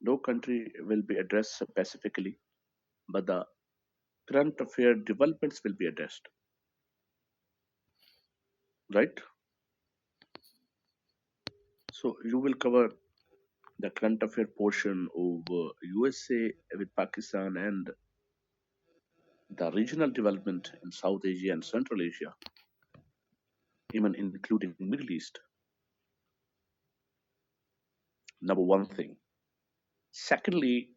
no country will be addressed specifically, but the current affair developments will be addressed, right? So you will cover the current affair portion of USA with Pakistan and the regional development in South Asia and Central Asia, even including Middle East. Number one thing. Secondly,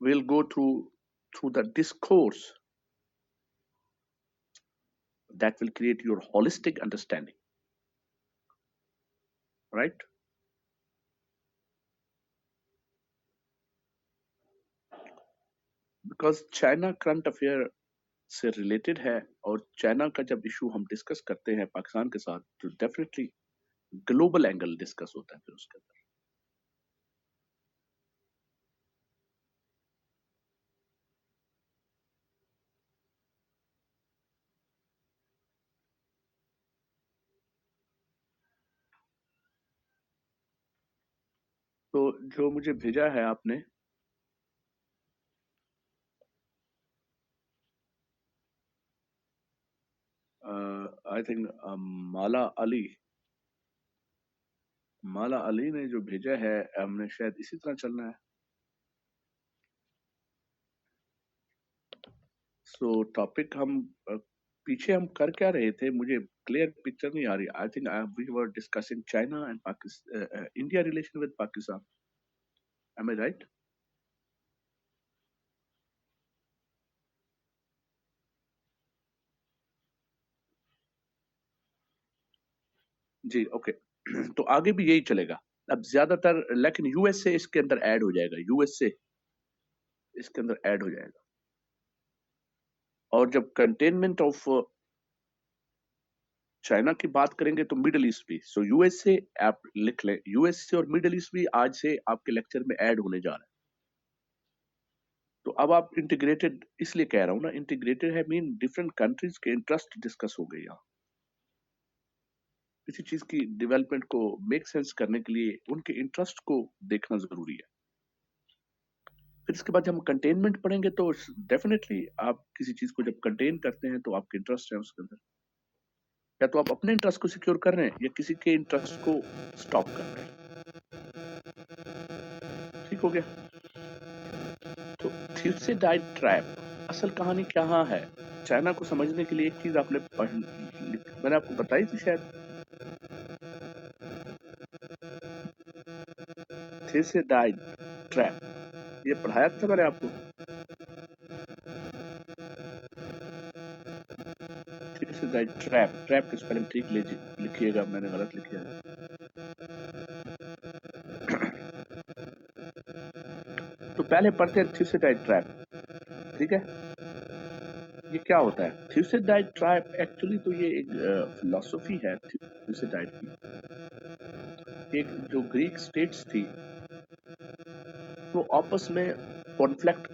we'll go through the discourse that will create your holistic understanding, right? Because China current affair से related है, और China का जब issue हम discuss करते हैं पाकिस्तान के साथ तो डेफिनेटली ग्लोबल एंगल डिस्कस होता है फिर उसके अंदर। तो जो मुझे भेजा है आपने, आई थिंक माला अली ने जो भेजा है, हमने शायद इसी तरह चलना है। सो टॉपिक हम पीछे हम कर क्या रहे थे, मुझे क्लियर पिक्चर नहीं आ रही। I think we were discussing China and Pakistan, India relation with Pakistan. Am I right? जी, ओके। तो आगे भी यही चलेगा। अब ज्यादातर लेकिन यूएसए इसके अंदर ऐड हो जाएगा, यूएसए इसके अंदर ऐड हो जाएगा। और जब कंटेनमेंट ऑफ चाइना की बात करेंगे तो मिडिल ईस्ट भी। सो यूएसए आप लिख लें, यूएसए और मिडिल ईस्ट भी आज से आपके लेक्चर में ऐड होने जा रहा है। तो अब आप इंटीग्रेटेड इसलिए कह रहा हूं ना, इंटीग्रेटेड है मीन डिफरेंट कंट्रीज के इंटरेस्ट डिस्कस हो गए। यहाँ किसी चीज की डेवलपमेंट को मेक सेंस करने के लिए उनके इंटरेस्ट को देखना जरूरी है। फिर इसके बाद हम कंटेनमेंट पढ़ेंगे तो डेफिनेटली आप किसी चीज को जब कंटेन करते हैं तो आपके इंटरेस्ट है उसके अंदर, या तो आप अपने इंटरेस्ट को सिक्योर कर रहे हैं या किसी के इंटरेस्ट को स्टॉप कर रहे हैं। ठीक हो गया? तो थ्यूसिडाइड ट्रैप असल कहानी क्या है? चाइना को समझने के लिए एक चीज आपने मैंने आपको बताई थी शायद, थ्यूसिडाइड ट्रैप, ये पढ़ाया था मैंने आपको। थ्यूसिडाइड ट्रैप, ट्रैप की स्पेलिंग ठीक लिखिएगा, मैंने गलत लिखिएगा। तो पहले पढ़ते हैं थ्यूसिडाइड ट्रैप, ठीक है? ये क्या होता है थ्यूसिडाइड ट्राइब? एक्चुअली तो ये एक फिलॉसफी है थ्यूसिडाइड की। एक जो ग्रीक स्टेट्स थी वो आपस में कॉन्फ्लिक्ट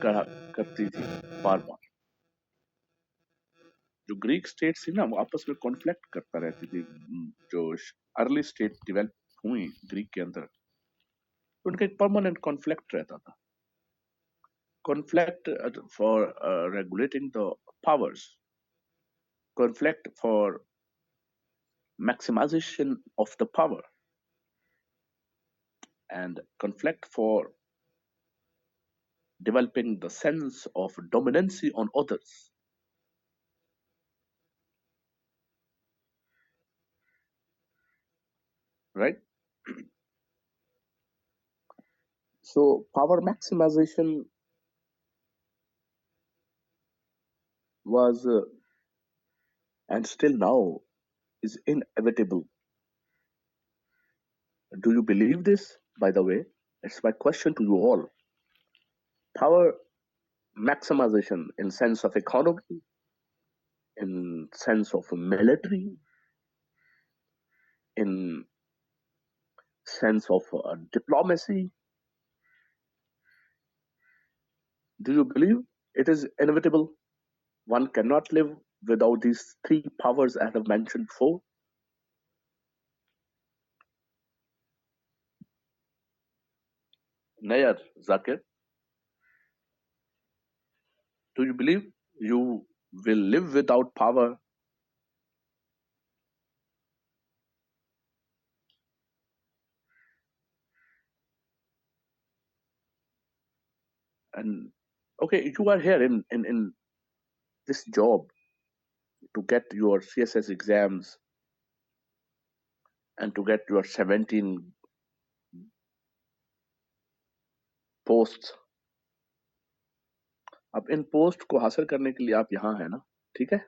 करती थी बार बार। जो ग्रीक स्टेट्स थी ना वो आपस में कॉन्फ्लिक्ट करता रहती थी। जो अर्ली स्टेट डेवलप हुई ग्रीक के अंदर, तो उनका एक परमानेंट कॉन्फ्लिक्ट रहता था। Conflict for regulating the powers, conflict for maximization of the power, and conflict for developing the sense of dominancy on others. Right? So power maximization was and still now is inevitable. Do you believe this? By the way, it's my question to you all. Power maximization in sense of economy, in sense of military, in sense of diplomacy, do you believe it is inevitable? One cannot live without these three powers I have mentioned before. Nayar, Zakir, do you believe you will live without power? And okay, you are here in this job to get your CSS exams and to get your 17 posts. अब इन post को हासिल करने के लिए आप यहाँ है ना, ठीक है?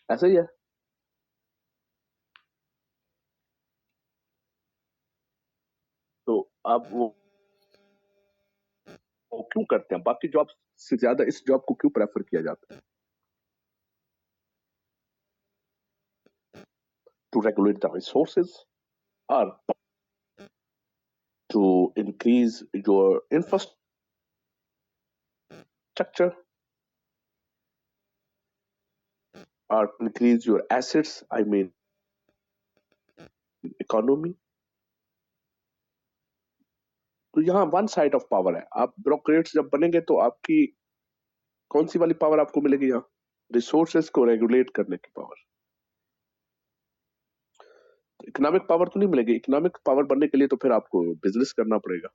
ऐसा ही है। तो आप वो क्यों करते हैं? बाकी जॉब से ज्यादा इस जॉब को क्यों प्रेफर किया जाता है? To regulate the resources or to increase your infrastructure or increase your assets, I mean economy. तो यहाँ वन साइड ऑफ पावर है। आप ब्रोकरेट्स जब बनेंगे तो आपकी कौन सी वाली पावर आपको मिलेगी? यहाँ रिसोर्सेज को रेगुलेट करने की पावर। इकोनॉमिक पावर तो नहीं मिलेगी। इकोनॉमिक पावर बनने के लिए तो फिर आपको बिजनेस करना पड़ेगा।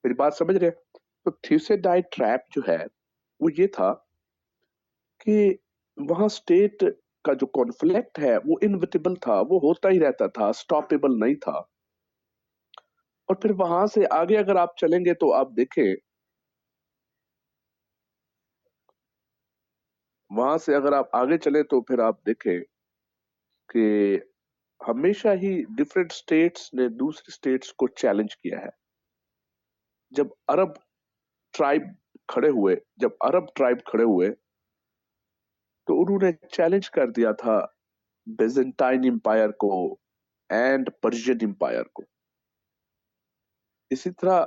मेरी बात समझ रहे हैं? तो थ्यूसिडाइड ट्रैप जो है वो ये था कि वहां स्टेट का जो कॉन्फ्लिक्ट है वो इनविटेबल था, वो होता ही रहता था, स्टॉपेबल नहीं था। और फिर वहां से आगे अगर आप चलेंगे तो आप देखें, वहां से अगर आप आगे चले तो फिर आप देखें कि हमेशा ही डिफरेंट स्टेट्स ने दूसरी स्टेट्स को चैलेंज किया है। जब अरब ट्राइब जब अरब ट्राइब खड़े हुए तो उन्होंने चैलेंज कर दिया था बेजेंटाइन एम्पायर को एंड पर्शियन एम्पायर को। इसी तरह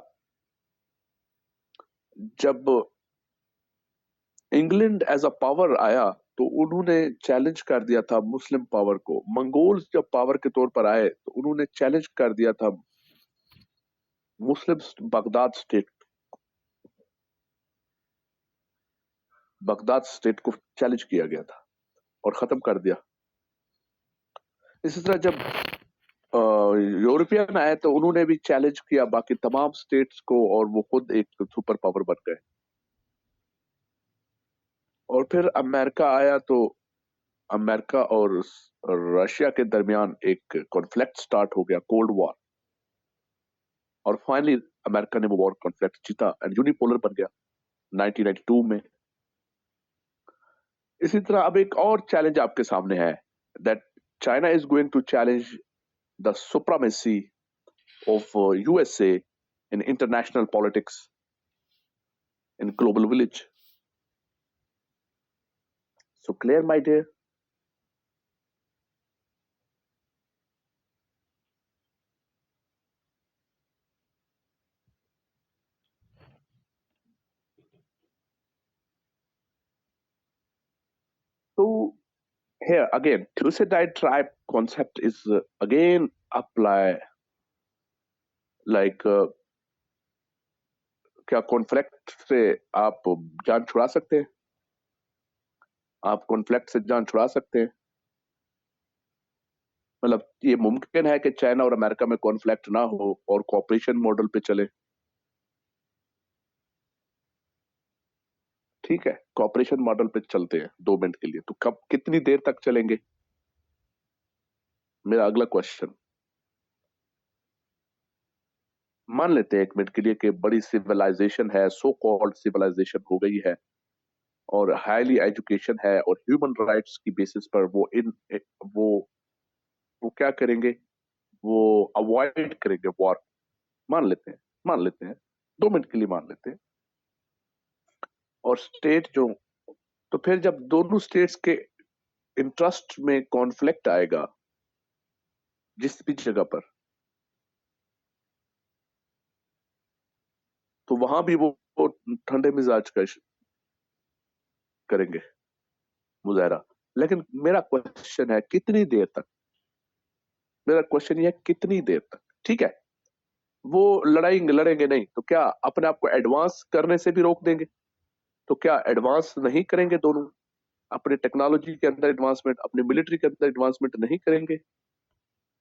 जब इंग्लैंड एज अ पावर आया तो उन्होंने चैलेंज कर दिया था मुस्लिम पावर को। मंगोल्स जब पावर के तौर पर आए तो उन्होंने चैलेंज कर दिया था मुस्लिम बगदाद स्टेट को चैलेंज किया गया था और खत्म कर दिया। इसी तरह जब यूरोपियन आए तो उन्होंने भी चैलेंज किया बाकी तमाम स्टेट्स को और वो खुद एक सुपर पावर बन गए। और फिर अमेरिका आया तो अमेरिका और रशिया के दरमियान एक कॉन्फ्लिक्ट स्टार्ट हो गया, कोल्ड वॉर। और फाइनली अमेरिका ने वो वॉर कॉन्फ्लिक्ट जीता एंड यूनिपोलर बन गया 1992 में। इसी तरह अब एक और चैलेंज आपके सामने है, that China is going to challenge the supremacy of USA in international politics in global village. So clear, my dear? So here again, Thucydides tribe concept is again apply like क्या conflict से आप जान छुड़ा सकते हैं? आप conflict से जान छुड़ा सकते हैं? मतलब ये मुमकिन है कि चाइना और अमेरिका में कॉन्फ्लिक्ट ना हो और कॉपरेशन मॉडल पे चले? ठीक है, कॉपरेशन मॉडल पे चलते हैं 2 मिनट के लिए। तो कब कितनी देर तक चलेंगे? मेरा अगला क्वेश्चन। मान लेते हैं 1 मिनट के लिए कि बड़ी सिविलाइजेशन है, सो कॉल्ड सिविलाइजेशन हो गई है और हाईली एजुकेशन है और ह्यूमन राइट्स की बेसिस पर वो वो क्या करेंगे? वो अवॉइड करेंगे वॉर। मान लेते हैं 2 मिनट के लिए मान लेते हैं। और स्टेट जो, तो फिर जब दोनों स्टेट्स के इंटरेस्ट में कॉन्फ्लिक्ट आएगा जिस भी जगह पर, तो वहां भी वो ठंडे मिजाज का करेंगे मुजाहरा। लेकिन मेरा क्वेश्चन है कितनी देर तक, मेरा क्वेश्चन ये है कितनी देर तक। ठीक है, वो लड़ेंगे नहीं तो क्या अपने आप को एडवांस करने से भी रोक देंगे? तो क्या एडवांस नहीं करेंगे दोनों? अपने टेक्नोलॉजी के अंदर एडवांसमेंट, अपने मिलिट्री के अंदर एडवांसमेंट नहीं करेंगे?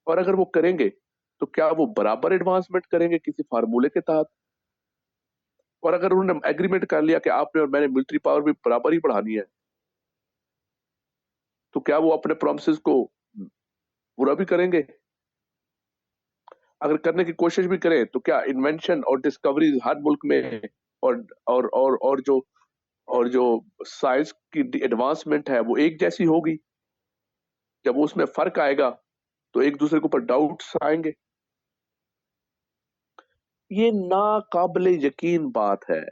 और अगर वो करेंगे तो क्या वो बराबर एडवांसमेंट करेंगे किसी फार्मूले के तहत? और अगर उन्होंने एग्रीमेंट कर लिया कि आपने और मैंने मिलिट्री पावर भी बराबर ही बढ़ानी है, तो क्या वो अपने प्रोमिस को पूरा भी करेंगे? अगर करने की कोशिश भी करें तो क्या इन्वेंशन और डिस्कवरी हर मुल्क में, और जो साइंस की एडवांसमेंट है वो एक जैसी होगी? जब उसमें फर्क आएगा तो एक दूसरे के ऊपर डाउट्स आएंगे। ये नाकाबिले यकीन बात है।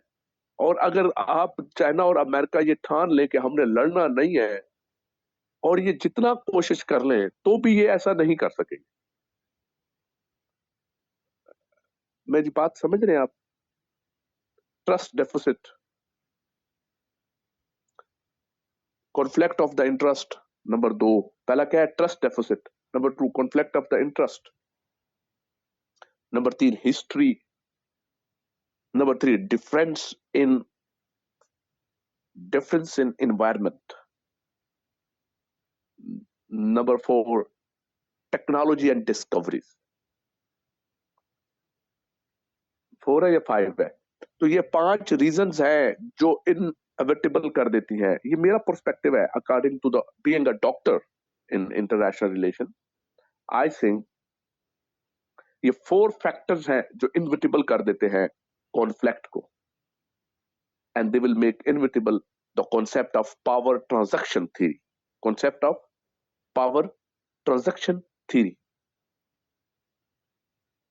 और अगर आप चाइना और अमेरिका ये ठान ले कि हमने लड़ना नहीं है, और ये जितना कोशिश कर लें तो भी ये ऐसा नहीं कर सकेंगे। मेरी बात समझ रहे हैं आप? Trust deficit, conflict of the interest. Number 2, पहला क्या है? Trust deficit. Number 2, conflict of the interest. Number 3, history. Number 3, difference in environment. Number 4, technology and discoveries. 4 है या 5 है? तो ये 5 रीजंस हैं जो इनएविटेबल कर देती हैं। ये मेरा पर्सपेक्टिव है according to the being a doctor in international relation. I think ये 4 फैक्टर्स हैं जो इनविटेबल कर देते हैं कॉन्फ्लिक्ट को, and they will make inevitable the concept of power transaction theory. Concept of power transaction theory.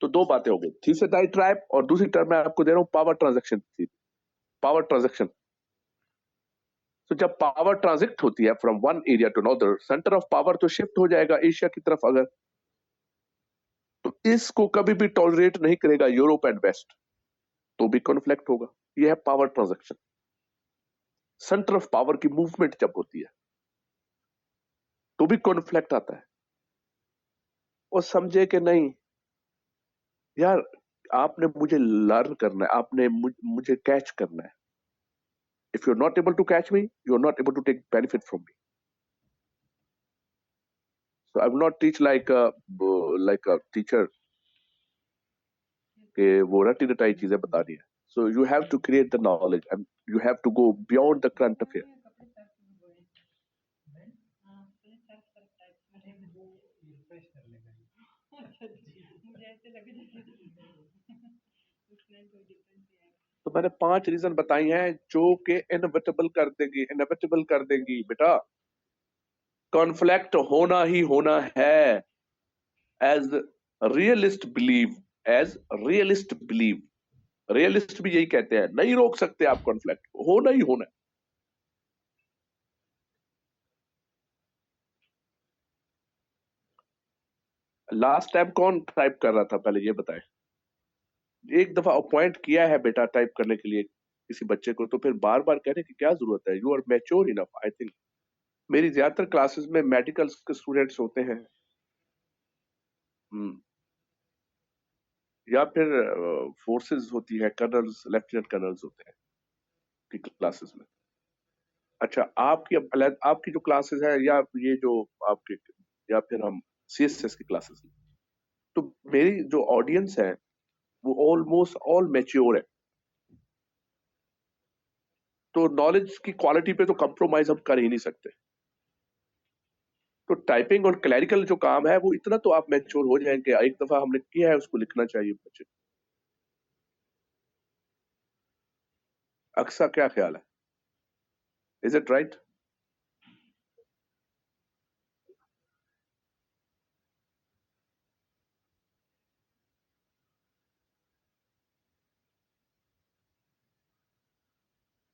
तो 2 बातें हो गई, थीसिडाइड ट्रैप, और दूसरी टर्म मैं आपको दे रहा हूं power transaction theory. Power transaction, तो जब पावर ट्रांजिट होती है from one area to another, centre of power तो शिफ्ट हो जाएगा एशिया की तरफ। अगर तो इसको कभी भी टॉलरेट नहीं करेगा यूरोप एंड वेस्ट, तो भी कॉन्फ्लिक्ट होगा। यह है power transaction. Centre of power की मूवमेंट जब होती है तो भी कॉन्फ्लिक्ट आता है। और समझे कि नहीं यार, आपने मुझे लर्न करना है, आपने मुझे कैच करना है। If you are not able to catch me, you are not able to take benefit from me. So I will not teach like a teacher कि वो रटी रटाई चीजें बतानी है। So you have to create the knowledge and you have to go beyond the current affair. तो मैंने 5 reason बताई हैं जो कि इनविटेबल कर देंगी बेटा। कॉन्फ्लिक्ट होना ही होना है, as realist believe, as realist believe. Realist भी यही कहते हैं, नहीं रोक सकते आप, कॉन्फ्लिक्ट होना ही होना है। लास्ट टाइम कौन टाइप कर रहा था पहले ये बताएं? एक दफा अपॉइंट किया है बेटा टाइप करने के लिए किसी बच्चे को, तो फिर बार बार कहने की क्या जरूरत है? You are mature enough I think. मेरी ज्यादातर क्लासेस में मेडिकल के स्टूडेंट्स होते हैं, या फिर फोर्सेस होती है, कर्नल्स लेफ्टिनेंट कर्नल्स होते हैं की क्लासेस में। अच्छा, आपकी जो क्लासेस है, या ये जो आपके, या फिर हम सीएसएस की क्लासेस में, तो मेरी जो ऑडियंस है वो ऑलमोस्ट ऑल मैच्योर है। तो नॉलेज की क्वालिटी पे तो कंप्रोमाइज हम कर ही नहीं सकते। तो टाइपिंग और क्लैरिकल जो काम है वो इतना तो आप मैच्योर हो जाएंगे, एक दफा हमने किया है उसको लिखना चाहिए बच्चे। अक्सा क्या ख्याल है? Is it right?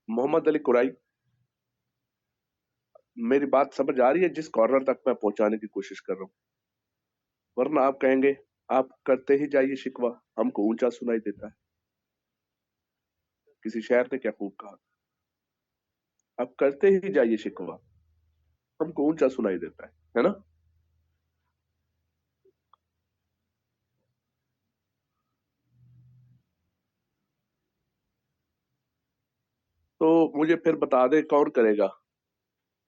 Mohammad Ali Qureshi, मेरी बात समझ आ रही है जिस कॉर्नर तक मैं पहुंचाने की कोशिश कर रहा हूँ? वरना आप कहेंगे आप करते ही जाइए शिकवा, हमको ऊंचा सुनाई देता है। किसी शायर ने क्या खूब कहा, आप करते ही जाइए शिकवा, हमको ऊंचा सुनाई देता है ना। तो मुझे फिर बता दे कौन करेगा,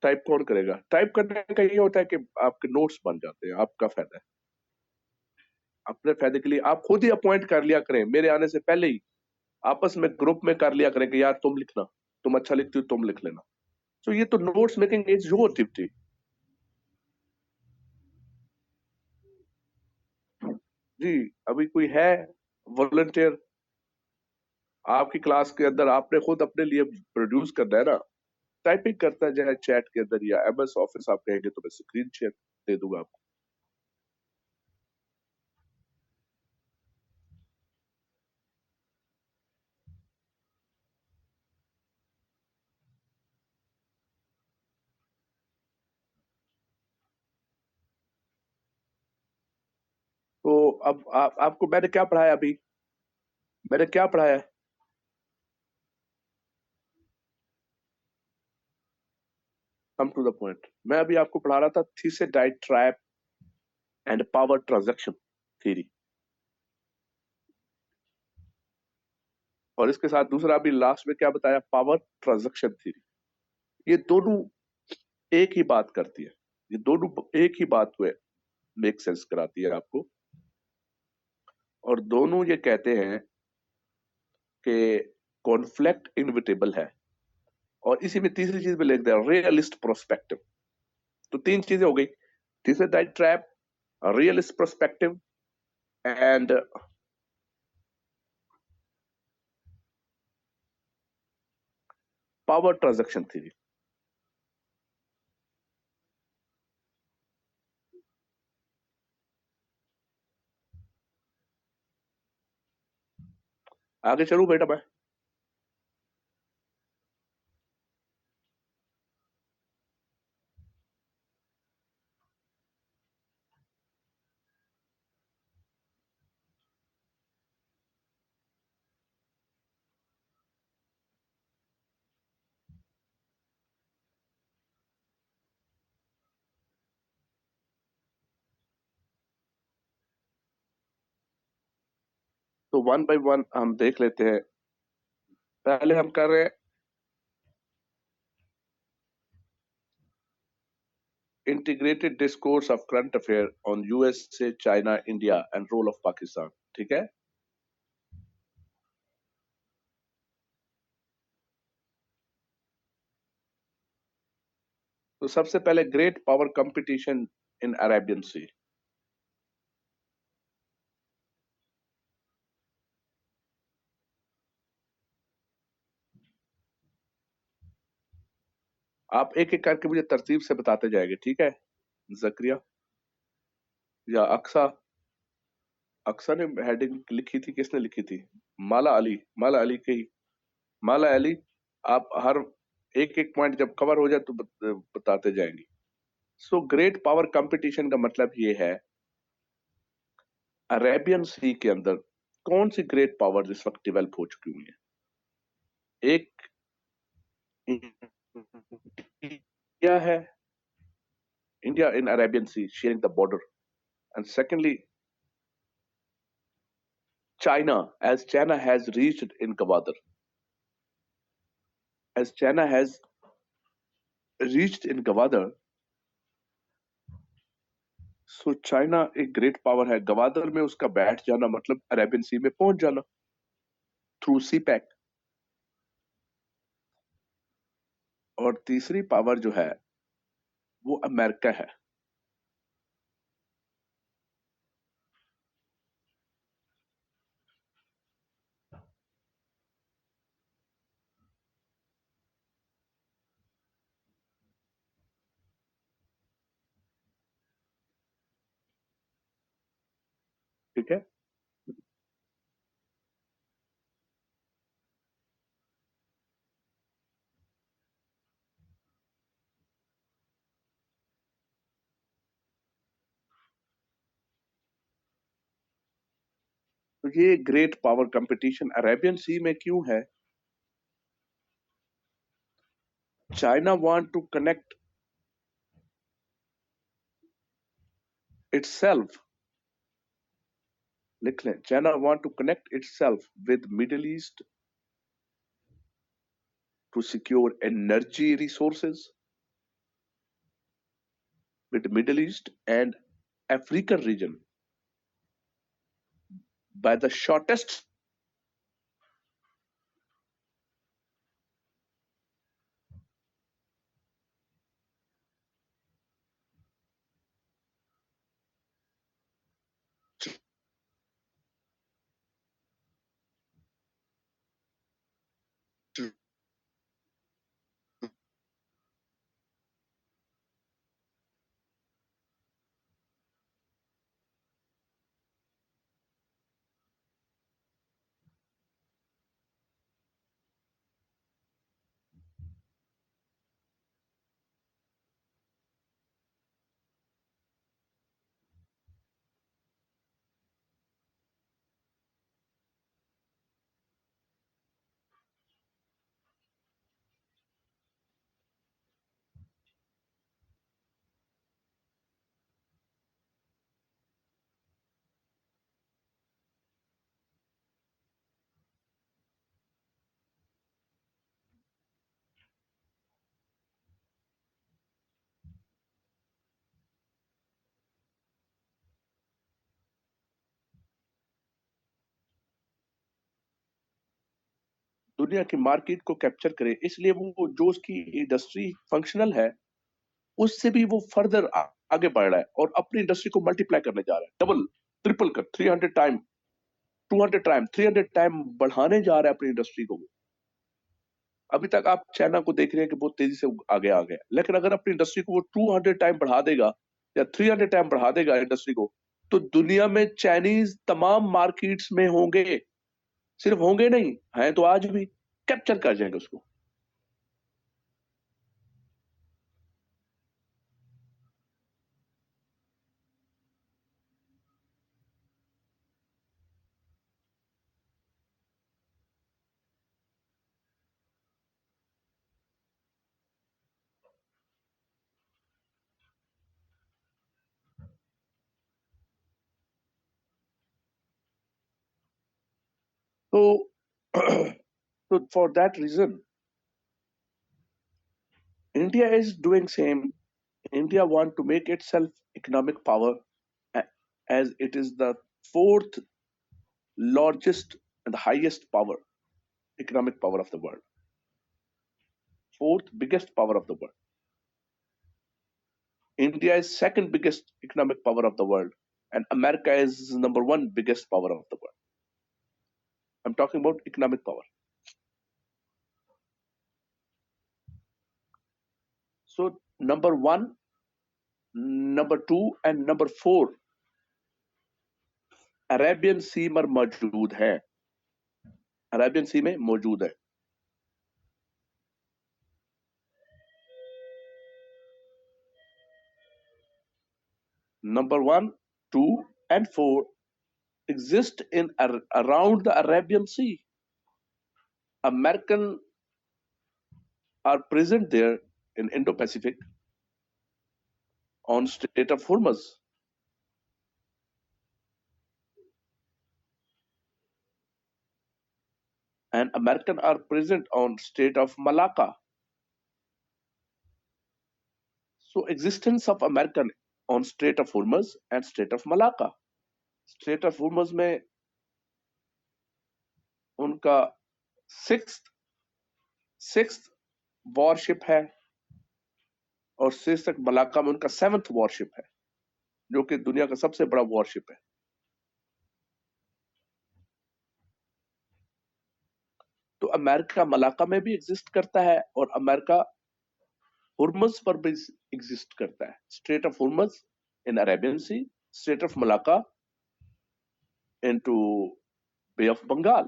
टाइप कौन करेगा। टाइप करने का ये होता है कि आपके नोट्स बन जाते हैं, आपका फायदा है। अपने फायदे के लिए आप खुद ही अपॉइंट कर लिया करें, मेरे आने से पहले ही आपस में ग्रुप में कर लिया करें कि यार तुम लिखना, तुम अच्छा लिखती हो तुम लिख लेना। तो ये तो notes making is your activity. जी, अभी कोई है वॉलंटियर आपकी क्लास के अंदर, आपने खुद अपने लिए प्रोड्यूस करना है ना। टाइपिंग करता है चाहे चैट के अंदर या एमएस ऑफिस आप कहेंगे तो मैं स्क्रीन शेयर दे दूंगा आपको। तो अब आपको मैंने क्या पढ़ाया अभी, मैंने क्या पढ़ाया है। कम टू द पॉइंट, मैं अभी आपको पढ़ा रहा था Thucydides trap and power transaction theory, और इसके साथ दूसरा अभी लास्ट में क्या बताया, पावर ट्रांजैक्शन थ्योरी। ये दोनों एक ही बात करती है, ये दोनों एक ही बात को मेक सेंस कराती है आपको, और दोनों ये कहते हैं कि कॉन्फ्लिक्ट इनविटेबल है। और इसी में तीसरी चीज भी लिख दिया, रियलिस्ट प्रोस्पेक्टिव। तो तीन चीजें हो गई, Thucydides trap, realist prospective and power transaction theory. आगे चलूं बेटा मैं। तो वन बाय वन हम देख लेते हैं। पहले हम कर रहे हैं integrated discourse of current affair on USA China India and role of Pakistan, ठीक है। तो सबसे पहले great power competition in Arabian sea. आप एक एक करके मुझे तरतीब से बताते जाएंगे, ठीक है। जकरिया या अक्सा, अक्सा ने हेडिंग लिखी थी, किसने लिखी थी, माला अली, माला अली की, माला अली। आप हर एक एक पॉइंट जब कवर हो जाए तो बताते जाएंगे। सो ग्रेट पावर कंपटीशन का मतलब ये है, अरेबियन सी के अंदर कौन सी ग्रेट पावर इस वक्त डेवलप हो चुकी हुई है। एक इंडिया है, India in Arabian sea sharing the border, and secondly China, as China has reached in Gwadar, as China has reached in Gwadar, so China एक ग्रेट पावर है। गवादर में उसका बैठ जाना मतलब अरेबियन सी में पहुंच जाना थ्रू सी पैक। और तीसरी पावर जो है वो अमेरिका है। ठीक है, तो ये great power competition Arabian sea में क्यों है, China want to connect itself. लिख लें, China want to connect itself with Middle East to secure energy resources with the Middle East and African region by the shortest दुनिया की market को capture करे, इसलिए वो जो उसकी इंडस्ट्री फंक्शनल है उससे भी वो फर्दर आगे बढ़ रहा है और अपनी इंडस्ट्री को मल्टीप्लाई करने जा रहा है, डबल ट्रिपल कर 300 टाइम 200 टाइम 300 टाइम बढ़ाने जा रहा है अपनी इंडस्ट्री को। अभी तक आप चाइना को देख रहे हैं कि बहुत तेजी से आगे आ गया, लेकिन अगर अपनी इंडस्ट्री को वो 200 टाइम बढ़ा देगा या 300 टाइम बढ़ा देगा इंडस्ट्री को, तो दुनिया में चाइनीज तमाम मार्केट्स में होंगे, सिर्फ होंगे नहीं हैं तो आज भी कैप्चर कर जाएंगे उसको। तो so for that reason India is doing same. India want to make itself economic power as it is the fourth largest and the highest power, economic power of the world, fourth biggest power of the world. India is second biggest economic power of the world, and America is number one biggest power of the world. I'm talking about economic power. So number one, number two, and number four Arabian sea में मौजूद है, Arabian sea में मौजूद है। Number one, two, and four exist in around the Arabian Sea. American are present there in Indo-Pacific on Strait of Hormuz, and American are present on Strait of Malacca. So existence of American on Strait of Hormuz and Strait of Malacca. Strait of Hormuz में उनका sixth worship है और straight of Malacca में उनका 7th worship है, जो कि दुनिया का सबसे बड़ा वॉरशिप है। तो अमेरिका मलाका में भी एग्जिस्ट करता है और अमेरिका हुर्मुज पर भी एग्जिस्ट करता है। Strait of Hormuz in Arabian sea, strait of Malacca into bay of Bengal.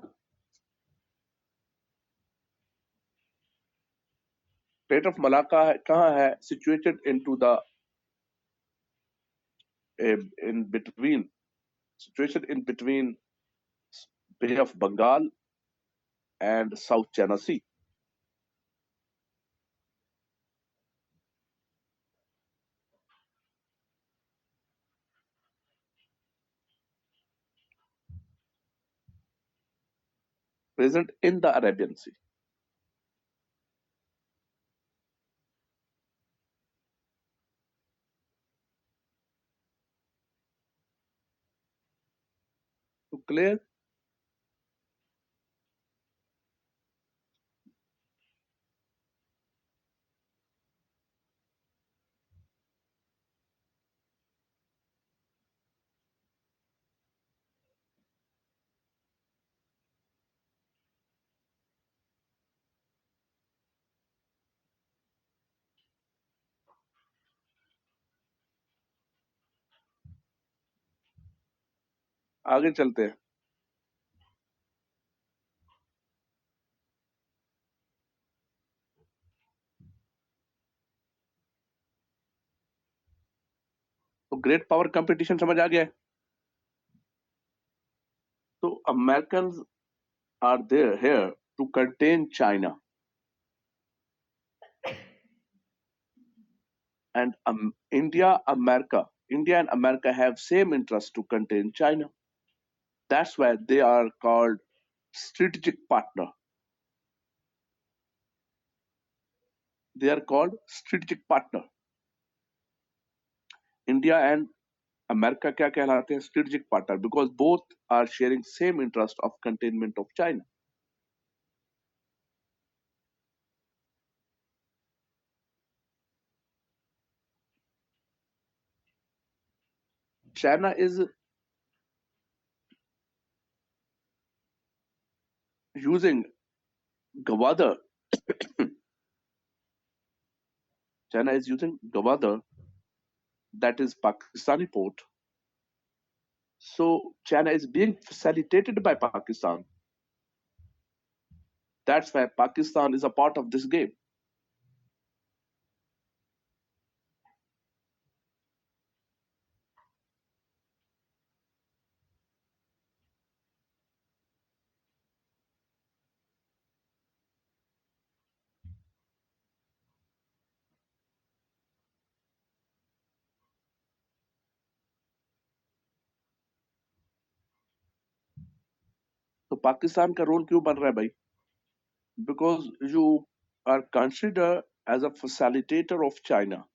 Strait of Malacca कहाँ है? Situated into the in between, situated in between Bay of Bengal and South China Sea. present in the Arabian Sea. So clear? आगे चलते हैं। तो great power competition समझ आ गया है। तो American are there here to contain China and India and America have same interest to contain China. That's why they are called strategic partner. They are called strategic partner. India and America क्या कहलाते हैं? Strategic partner, because both are sharing same interest of containment of China. China is using Gwadar. China is using Gwadar, that is Pakistani port. So China is being facilitated by Pakistan. That's why Pakistan is a part of this game. तो पाकिस्तान का role क्यों बन रहा है भाई? Because you are considered as a facilitator of China,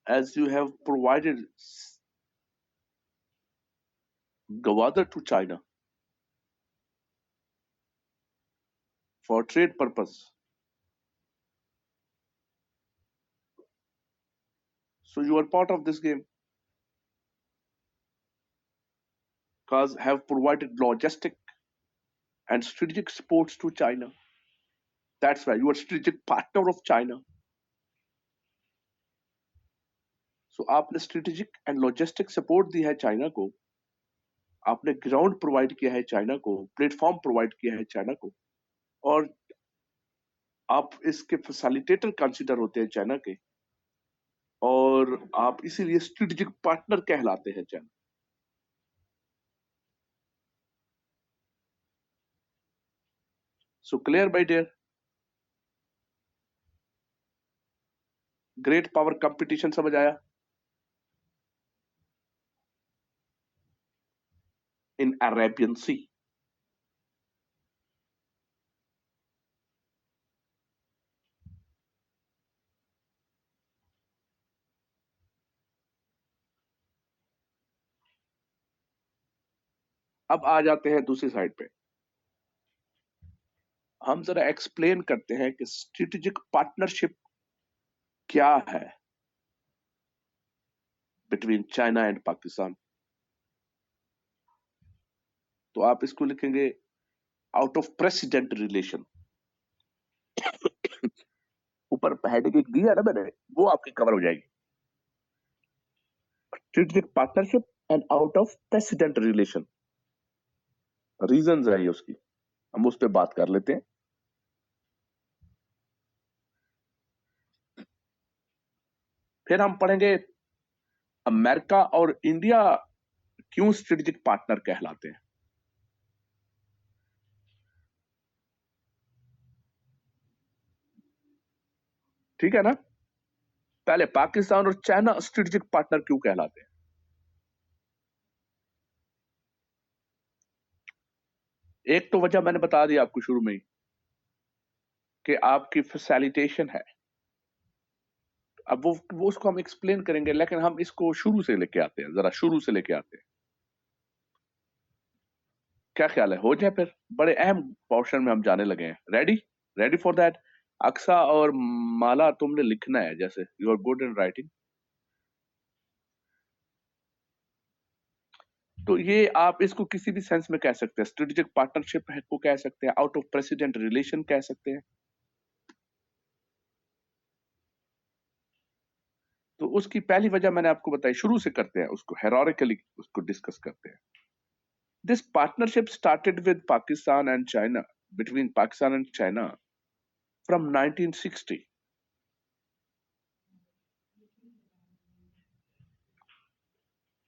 as you have provided Gwadar to China for trade purpose. So you are part of this game because have provided logistic and strategic supports to China. That's why you are strategic partner of China. So आपने strategic and logistic support दी है China को, आपने ground provide किया है China को, platform provide किया है China को, और आप इसके फैसिलिटेटर कंसिडर होते हैं चाइना के, और आप इसीलिए स्ट्रेटेजिक पार्टनर कहलाते हैं China. So clear by dear? Great power competition समझ आया? In Arabian sea. अब आ जाते हैं दूसरी साइड पे, हम जरा एक्सप्लेन करते हैं कि स्ट्रेटेजिक पार्टनरशिप क्या है बिटवीन चाइना एंड पाकिस्तान। तो आप इसको लिखेंगे आउट ऑफ प्रेसिडेंट रिलेशन। ऊपर हेडिंग एक दी है ना मैंने, वो आपकी कवर हो जाएगी। Strategic partnership and out of president relation, reasons है ये उसकी, हम उस पर बात कर लेते हैं। फिर हम पढ़ेंगे अमेरिका और इंडिया क्यों स्ट्रेटेजिक पार्टनर कहलाते हैं। ठीक है ना? पहले पाकिस्तान और चाइना स्ट्रेटेजिक पार्टनर क्यों कहलाते हैं। एक तो वजह मैंने बता दी आपको शुरू में ही कि आपकी फैसिलिटेशन है। अब वो उसको हम एक्सप्लेन करेंगे, लेकिन हम इसको शुरू से लेके आते हैं, जरा शुरू से लेके आते हैं। क्या ख्याल है, हो जाए फिर? बड़े अहम पोर्शन में हम जाने लगे हैं। Ready? Ready for that? Aqsa और माला तुमने लिखना है, जैसे you are good in writing. तो ये आप इसको किसी भी सेंस में कह सकते हैं, स्ट्रेटेजिक पार्टनरशिप को कह सकते हैं, आउट ऑफ प्रेसिडेंट रिलेशन कह सकते हैं। तो उसकी पहली वजह मैंने आपको बताई, शुरू से करते हैं उसको, हेरोरिकली उसको डिस्कस करते हैं। This partnership started with Pakistan and China, between Pakistan and China from 1960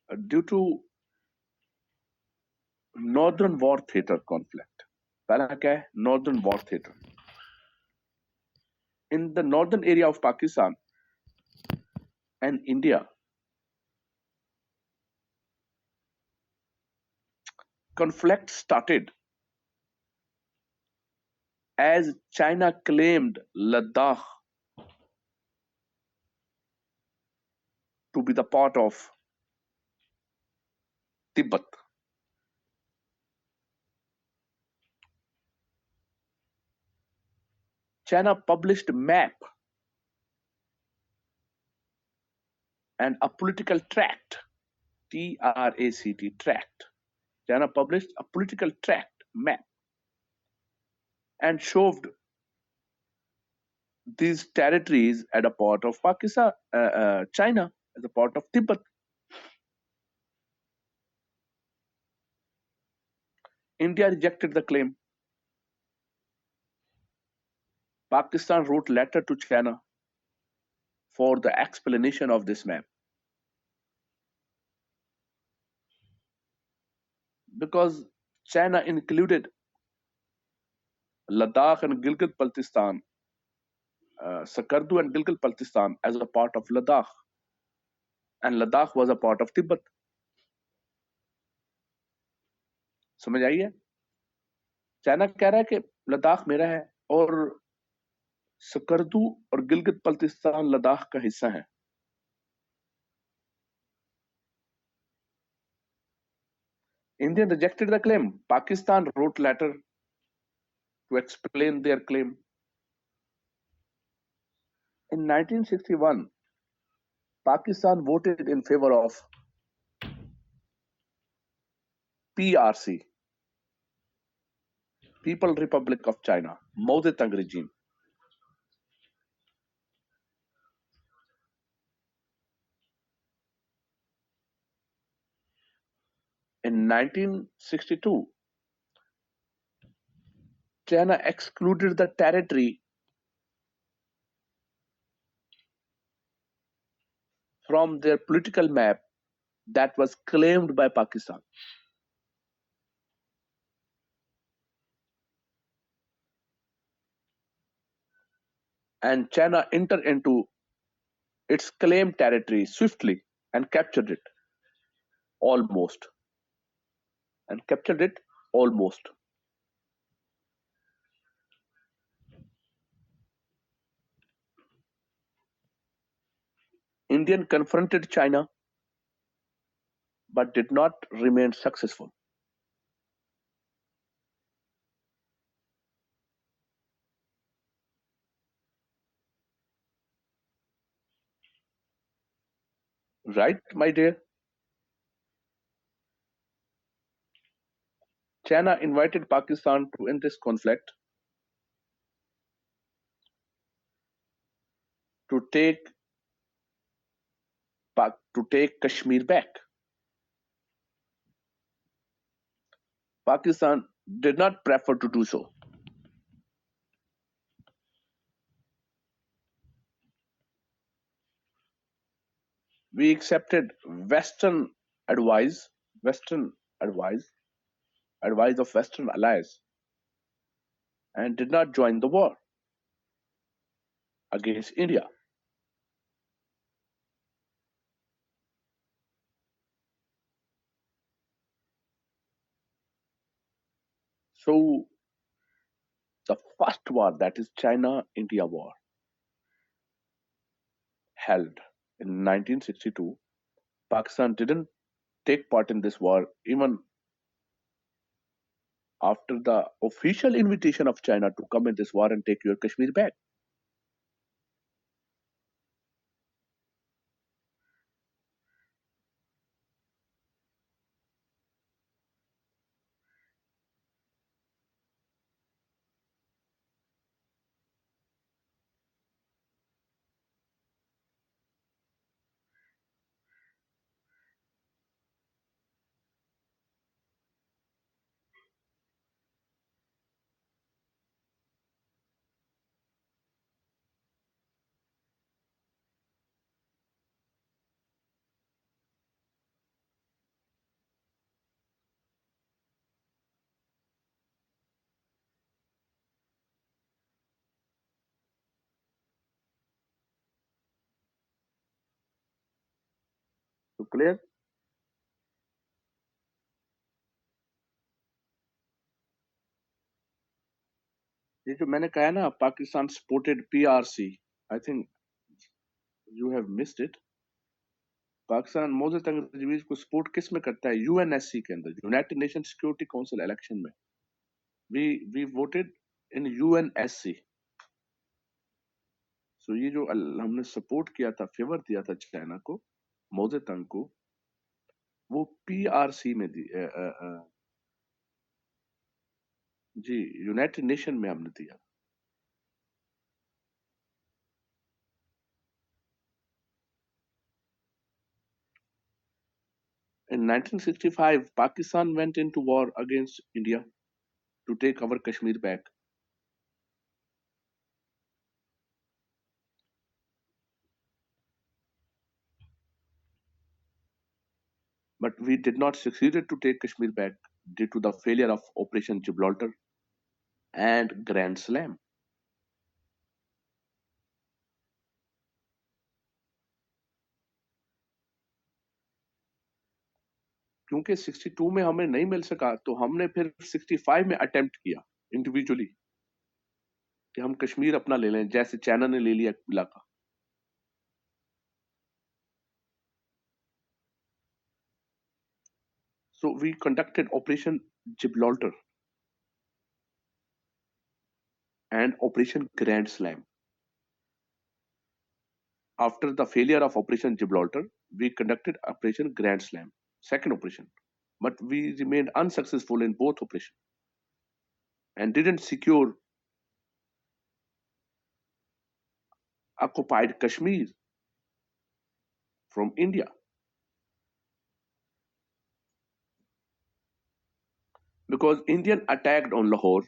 due to northern war theatre conflict. पहला क्या है? Northern war theatre. In the northern area of Pakistan and India, conflict started as China claimed Ladakh to be the part of Tibet. China published a map and a political tract, T-R-A-C-T, tract. China published a political tract map and shoved these territories at a part of Pakistan, China, as a part of Tibet. India rejected the claim. Pakistan wrote letter to China for the explanation of this map. Because China included Ladakh and Gilgit-Baltistan, Sakardu and Gilgit-Baltistan as a part of Ladakh, and Ladakh was a part of Tibet. समझ आई है? China कह रहा है कि लद्दाख मेरा है और सकर्दू और गिलगित बल्तिस्तान लद्दाख का हिस्सा है। India rejected the claim. Pakistan wrote letter to explain their claim. In 1961, Pakistan voted in favor of PRC, People Republic of China, Mao Zedong regime. In 1962, China excluded the territory from their political map that was claimed by Pakistan. And China entered into its claimed territory swiftly and captured it almost. And captured it almost. India confronted China but did not remain successful. Right, my dear? China invited Pakistan to end this conflict, to take Kashmir back. Pakistan did not prefer to do so. We accepted Western advice of Western allies, and did not join the war against India. So the first war, that is China-India war, held in 1962. Pakistan didn't take part in this war even after the official invitation of China to come in this war and take your Kashmir back. So clear? ये जो मैंने कहा ना, Pakistan supported PRC, I think you have missed it. Pakistan Moz तंग तजवीज़ को support किस में करता है? यूएनएससी के अंदर, united nation security council election में. We voted in UNSC. So ये जो हमने सपोर्ट किया था, फेवर दिया था चाइना को, मोज़े तंग को, वो पीआरसी में जी, यूनाइटेड नेशन में हमने दिया. In 1965, Pakistan went into war against India to take our Kashmir back. But we did not succeed to take Kashmir back due to the failure of Operation Gibraltar and Grand Slam. क्योंकि 62 में हमें नहीं मिल सका, तो हमने फिर 65 में attempt किया इंडिविजुअली कि हम कश्मीर अपना ले लें, जैसे चाइना ने ले लिया इलाका. So we conducted Operation Gibraltar and Operation Grand Slam. After the failure of Operation Gibraltar, we conducted Operation Grand Slam, second operation. But we remained unsuccessful in both operations and didn't secure occupied Kashmir from India. Because Indian attacked on Lahore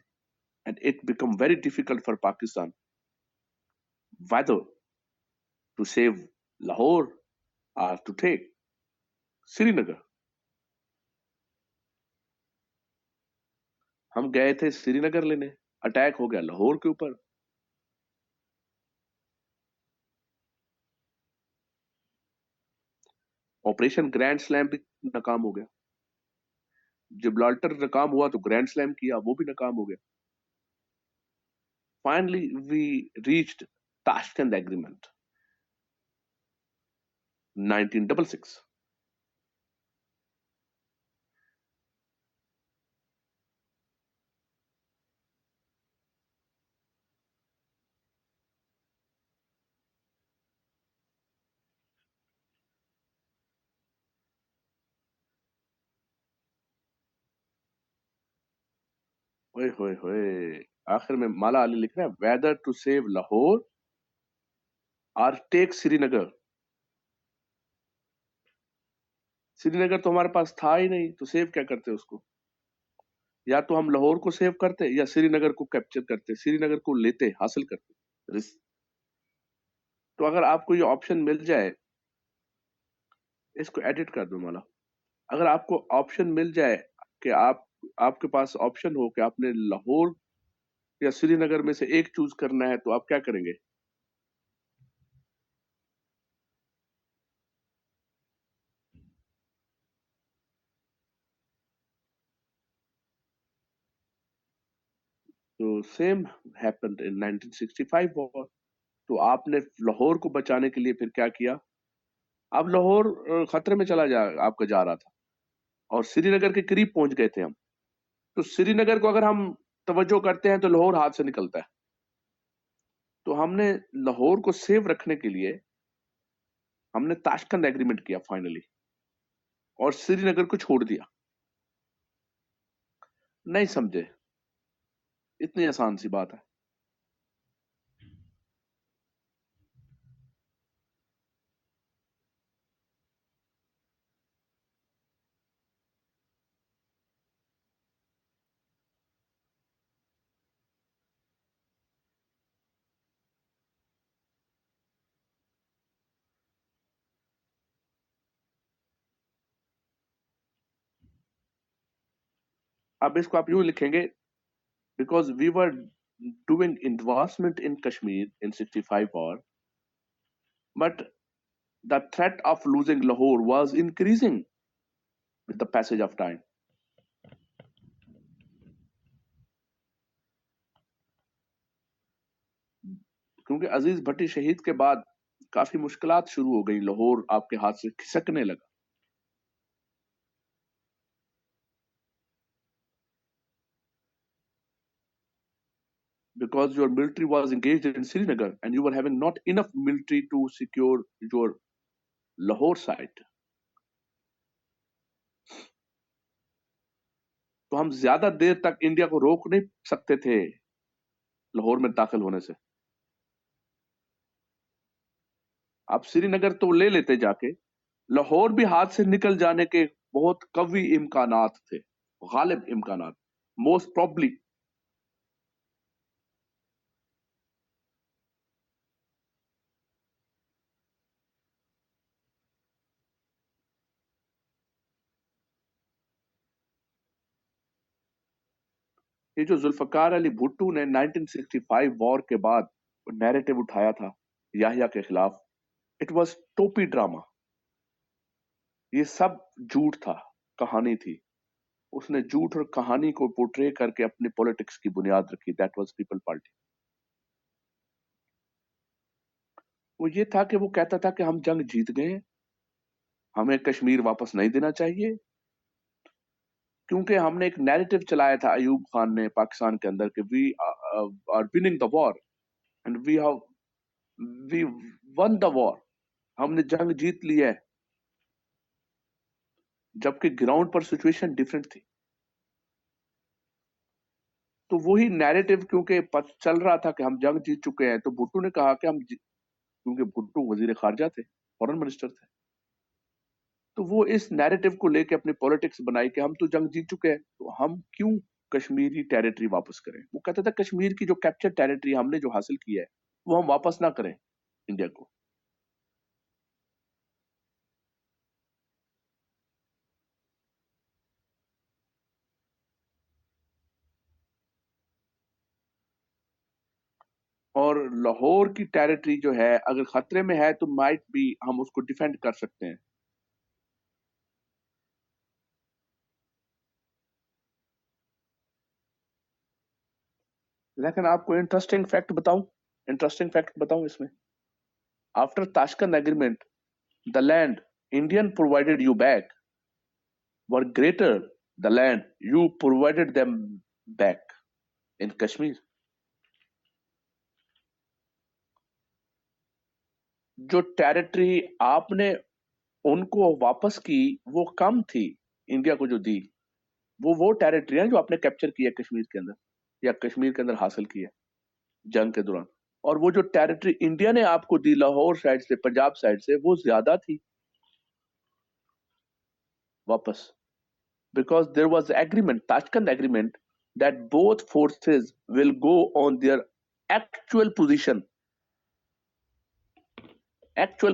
and it became very difficult for Pakistan whether to save Lahore or to take Srinagar. हम गए थे श्रीनगर लेने, attack हो गया लाहौर के ऊपर. Operation grand slam भी नाकाम हो गया. जिब्राल्टर नाकाम हुआ तो ग्रैंड स्लैम किया, वो भी नाकाम हो गया. Finally, we reached Tashkent Agreement, 1966. ओए होए होए, आखिर में माला अली लिख रहा है, वेदर टू सेव लाहौर और टेक श्रीनगर. श्रीनगर तो हमारे पास था ही नहीं, तो सेव क्या करते उसको? या तो हम लाहौर को सेव करते या श्रीनगर को कैप्चर करते, श्रीनगर को लेते, हासिल करते. तो अगर आपको ये ऑप्शन मिल जाए, इसको एडिट कर दो माला. अगर आपको ऑप्शन मिल जाए कि आपके पास ऑप्शन हो कि आपने लाहौर या श्रीनगर में से एक चूज करना है, तो आप क्या करेंगे? तो सेम हैपेंड इन 1965 वॉर। तो आपने लाहौर को बचाने के लिए फिर क्या किया? अब लाहौर खतरे में चला जा आपका जा रहा था और श्रीनगर के करीब पहुंच गए थे हम। तो श्रीनगर को अगर हम तवज्जो करते हैं तो लाहौर हाथ से निकलता है। तो हमने लाहौर को सेव रखने के लिए हमने ताशकंद एग्रीमेंट किया फाइनली, और श्रीनगर को छोड़ दिया। नहीं समझे? इतनी आसान सी बात है। अब इसको आप यूं लिखेंगे, because we were doing investment in Kashmir in 65 war, but the threat of losing Lahore was increasing with the passage of time. क्योंकि अजीज भट्टी शहीद के बाद काफी मुश्किलात शुरू हो गई, लाहौर आपके हाथ से खिसकने लगा। Because your military was engaged in Srinagar and you were having not enough military to secure your Lahore site. तो हम ज्यादा देर तक इंडिया को रोक नहीं सकते थे लाहौर में दाखिल होने से। आप श्रीनगर तो ले लेते जाके, लाहौर भी हाथ से निकल जाने के बहुत कवी इम्कानात थे, गालिब इम्कानात, मोस्ट प्रॉब्ली। ये जो जुल्फकार अली भुट्टो ने 1965 वॉर के बाद नैरेटिव उठाया था याहिया के खिलाफ, इट वाज टोपी ड्रामा। ये सब झूठ था, कहानी थी। उसने झूठ और कहानी को पोर्ट्रे करके अपनी पॉलिटिक्स की बुनियाद रखी। That was people party. वो ये था कि वो कहता था कि हम जंग जीत गए, हमें कश्मीर वापस नहीं देना चाहिए, क्योंकि हमने एक नैरेटिव चलाया था अयूब खान ने पाकिस्तान के अंदर कि we are winning the war and we won the war, हमने जंग जीत ली है, जबकि ग्राउंड पर सिचुएशन डिफरेंट थी। तो वही नैरेटिव क्योंकि चल रहा था कि हम जंग जीत चुके हैं, तो भुट्टो ने कहा कि क्योंकि भुट्टो वजीर खारजा थे, फॉरेन मिनिस्टर थे, तो वो इस नैरेटिव को लेके अपनी पॉलिटिक्स बनाई कि हम तो जंग जीत चुके हैं, तो हम क्यों कश्मीरी टेरिटरी वापस करें। वो कहता था कश्मीर की जो कैप्चर टेरिटरी हमने जो हासिल किया है वो हम वापस ना करें इंडिया को। और लाहौर की टेरिटरी जो है अगर खतरे में है तो माइट भी हम उसको डिफेंड कर सकते हैं। लेकिन आपको इंटरेस्टिंग फैक्ट बताऊं इसमें, after Tashkent agreement the land Indian provided you back were greater the land you provided them back in Kashmir. जो टेरिटरी आपने उनको वापस की वो कम थी इंडिया को जो दी, वो टेरिटरी है जो आपने कैप्चर किया कश्मीर के अंदर या कश्मीर के अंदर हासिल किया जंग के दौरान। और वो जो टेरिटरी इंडिया ने आपको दी लाहौर साइड से, पंजाब साइड से, वो ज्यादा थी वापस, because there was agreement, Tashkent agreement, that both forces will go on their actual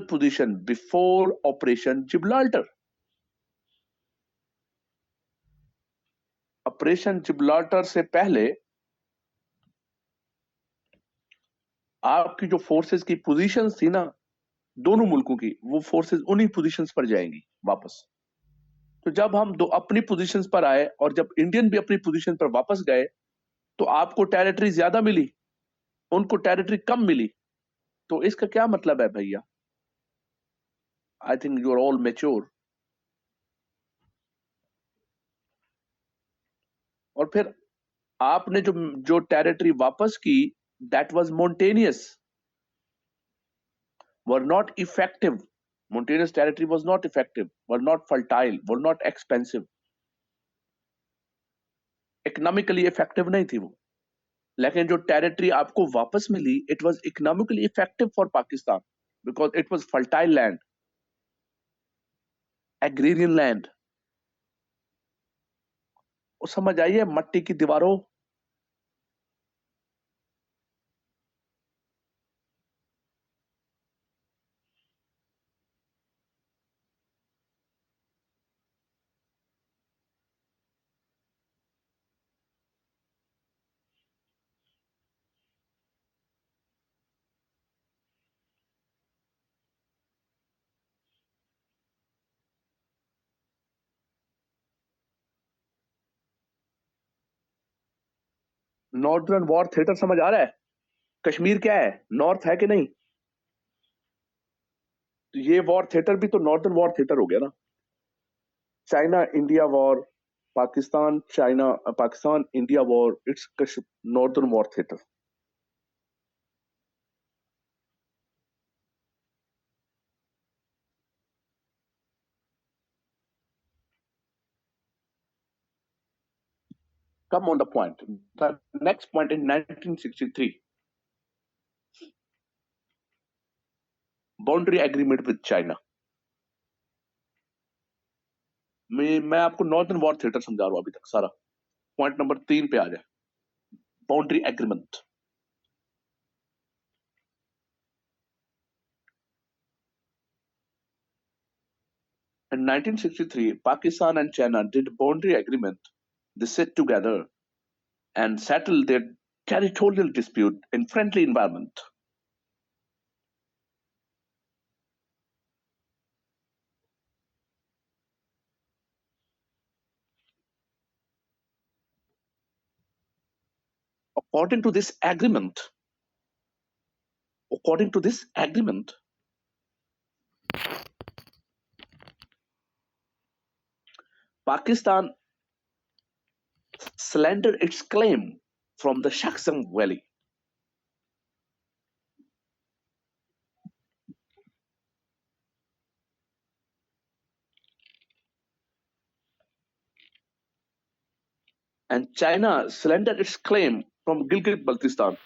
position before operation Gibraltar. Operation Gibraltar से पहले आपकी जो फोर्सेस की पोजीशंस थी ना दोनों मुल्कों की, वो फोर्सेस उन्हीं पोजीशंस पर जाएंगी वापस। तो जब हम दो अपनी पोजीशंस पर आए और जब इंडियन भी अपनी पोजीशन पर वापस गए, तो आपको टेरिटरी ज्यादा मिली, उनको टेरिटरी कम मिली, तो इसका क्या मतलब है भैया? I think you are all mature. और फिर आपने जो जो टेरिटरी वापस की, that was mountainous, were not effective. Mountainous territory was not effective, were not fertile, were not expensive, economically effective नहीं थी वो। लेकिन जो टेरिटरी आपको वापस मिली, it was economically effective for Pakistan, because it was fertile land, agrarian land. वो समझ आइए, मट्टी की दीवारों। नॉर्दर्न वॉर थिएटर समझ आ रहा है? कश्मीर क्या है, नॉर्थ है कि नहीं? तो ये वॉर थिएटर भी तो नॉर्दर्न वॉर थिएटर हो गया ना। China India war, Pakistan China, Pakistan India war, it's northern war theatre. Come on the point. The next point in 1963, boundary agreement with China. मैं आपको नॉर्दर्न वॉर थिएटर समझा रहा हूं अभी तक सारा। पॉइंट नंबर 3 पे आ जाए, boundary agreement. In 1963, Pakistan and China did boundary agreement. They sit together and settled their territorial dispute in friendly environment. According to this agreement, according to this agreement, Pakistan surrendered its claim from the Shaksang Valley. And China surrendered its claim from Gilgit-Baltistan.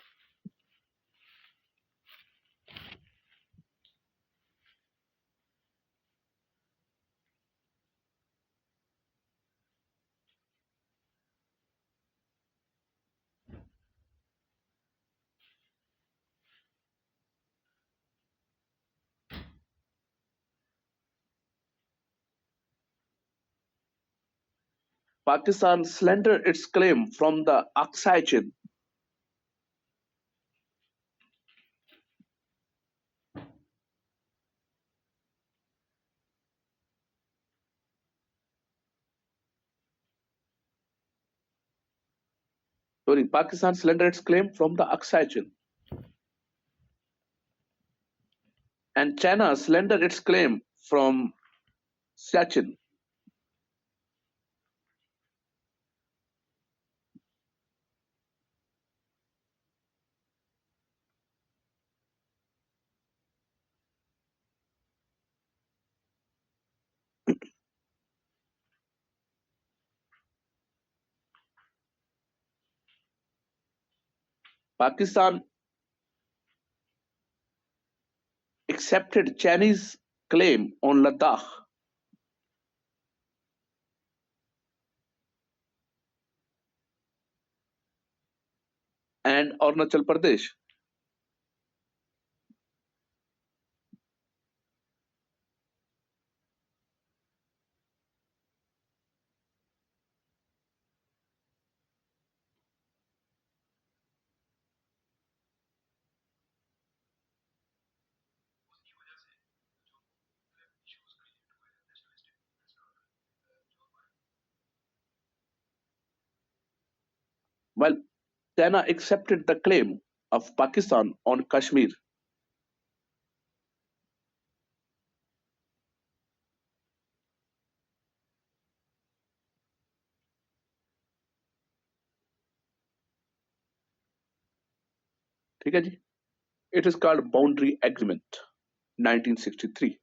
Pakistan surrendered its claim from the Aksai Chin. Sorry, Pakistan surrendered its claim from the Aksai Chin. And China surrendered its claim from Siachen. Pakistan accepted Chinese claim on Ladakh and Arunachal Pradesh. Well, China accepted the claim of Pakistan on Kashmir. ठीक है जी? It is called Boundary Agreement, 1963.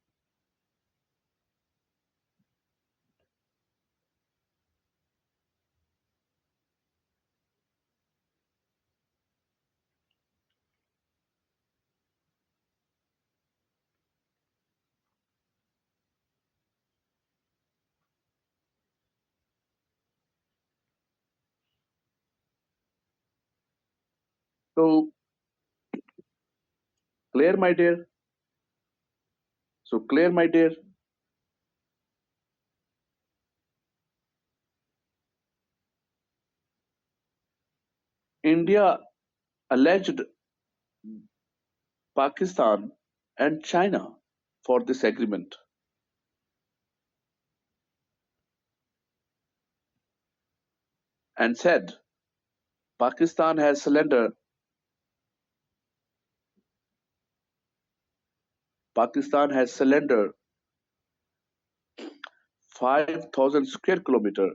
So clear, my dear. So clear, my dear. India alleged Pakistan and China for this agreement and said Pakistan has surrendered 5,000 square kilometer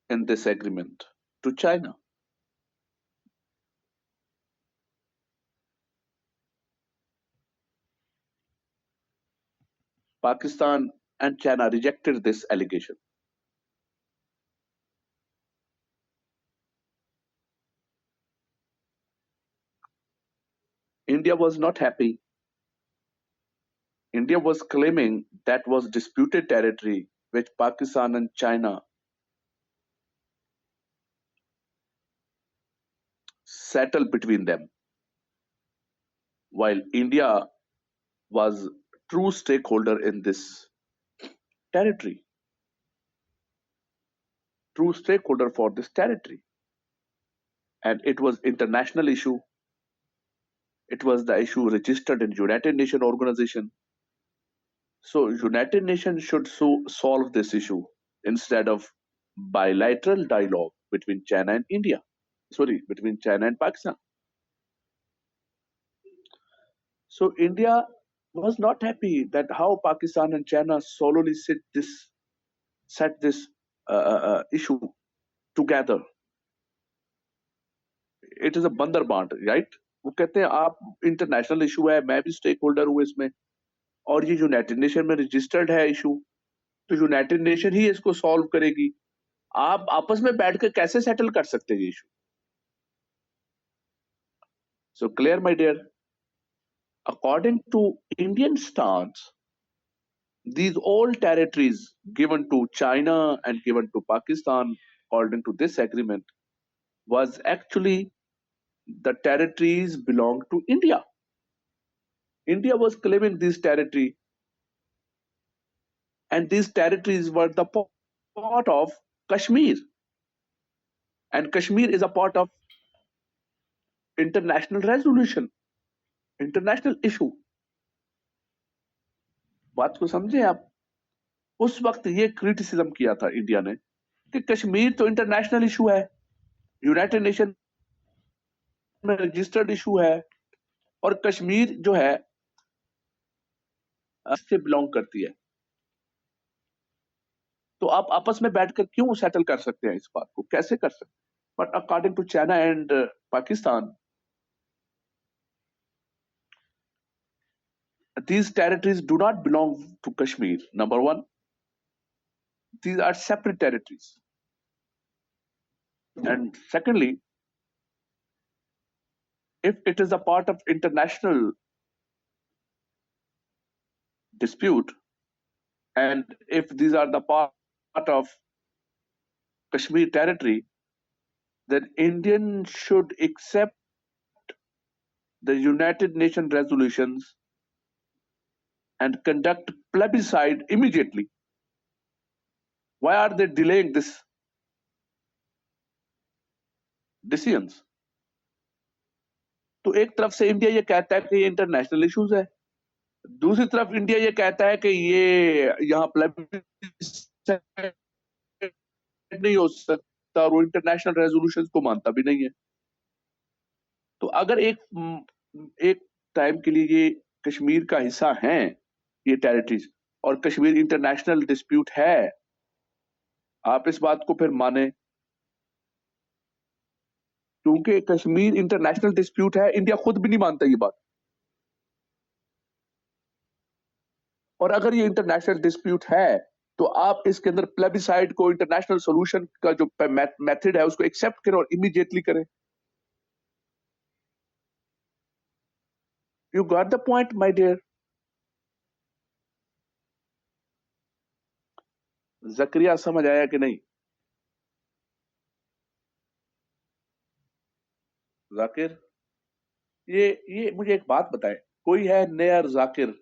in this agreement to China. Pakistan and China rejected this allegation. India was not happy. India was claiming that was disputed territory which Pakistan and China settled between them, while India was true stakeholder in this territory, true stakeholder for this territory. And it was international issue. It was the issue registered in United Nations organization. So United Nations should solve this issue instead of bilateral dialogue between China and India. Sorry, between China and Pakistan. So India was not happy that how Pakistan and China solely set this issue together. It is a बंदरबांट, right? वो कहते हैं आप international issue है, मैं भी stake holder हूँ इसमें, और ये यूनाइटेड नेशन में रजिस्टर्ड है इशू, तो यूनाइटेड नेशन ही इसको सॉल्व करेगी. आप आपस में बैठकर कैसे सेटल कर सकते हैं ये issue? So clear, my dear. According to Indian stance, these all territories given to China and given to Pakistan, according to this agreement, was actually the territories belong to India. India was claiming this territory, and these territories were the part of Kashmir. And Kashmir is a part of international resolution, international issue. बात को समझे आप? उस वक्त ये criticism किया था India ने कि कश्मीर तो इंटरनेशनल इशू है, यूनाइटेड नेशन में रजिस्टर्ड इशू है, और कश्मीर जो है से बिलोंग करती है, तो आप आपस में बैठकर क्यों सेटल कर सकते हैं इस बात को? कैसे कर सकते हैं? But according to China and Pakistan, these territories do not belong to Kashmir. Number one, these are separate territories. And secondly, if it is a part of international dispute, and if these are the part of Kashmir territory, then Indian should accept the United Nations resolutions and conduct plebiscite immediately. Why are they delaying this decisions? तो एक तरफ से India ये कहता है कि ये international issues है, दूसरी तरफ इंडिया ये कहता है कि ये यहाँ प्लेबिसाइट नहीं हो सकता मानता और वो इंटरनेशनल रेजोल्यूशन को मानता भी नहीं है। तो अगर एक टाइम के लिए ये कश्मीर का हिस्सा हैं ये टेरिटरीज, और कश्मीर इंटरनेशनल डिस्प्यूट है, आप इस बात को फिर माने, क्योंकि कश्मीर इंटरनेशनल डिस्प्यूट है, इंडिया खुद भी नहीं मानता ये बात। और अगर ये इंटरनेशनल डिस्प्यूट है तो आप इसके अंदर प्लेबिसाइड को, इंटरनेशनल सॉल्यूशन का जो मेथड है उसको एक्सेप्ट करें और इमीडिएटली करें। You got the point my dear? Zakaria समझ आया कि नहीं? जाकिर, ये मुझे एक बात बताए, कोई है नेयर जाकिर,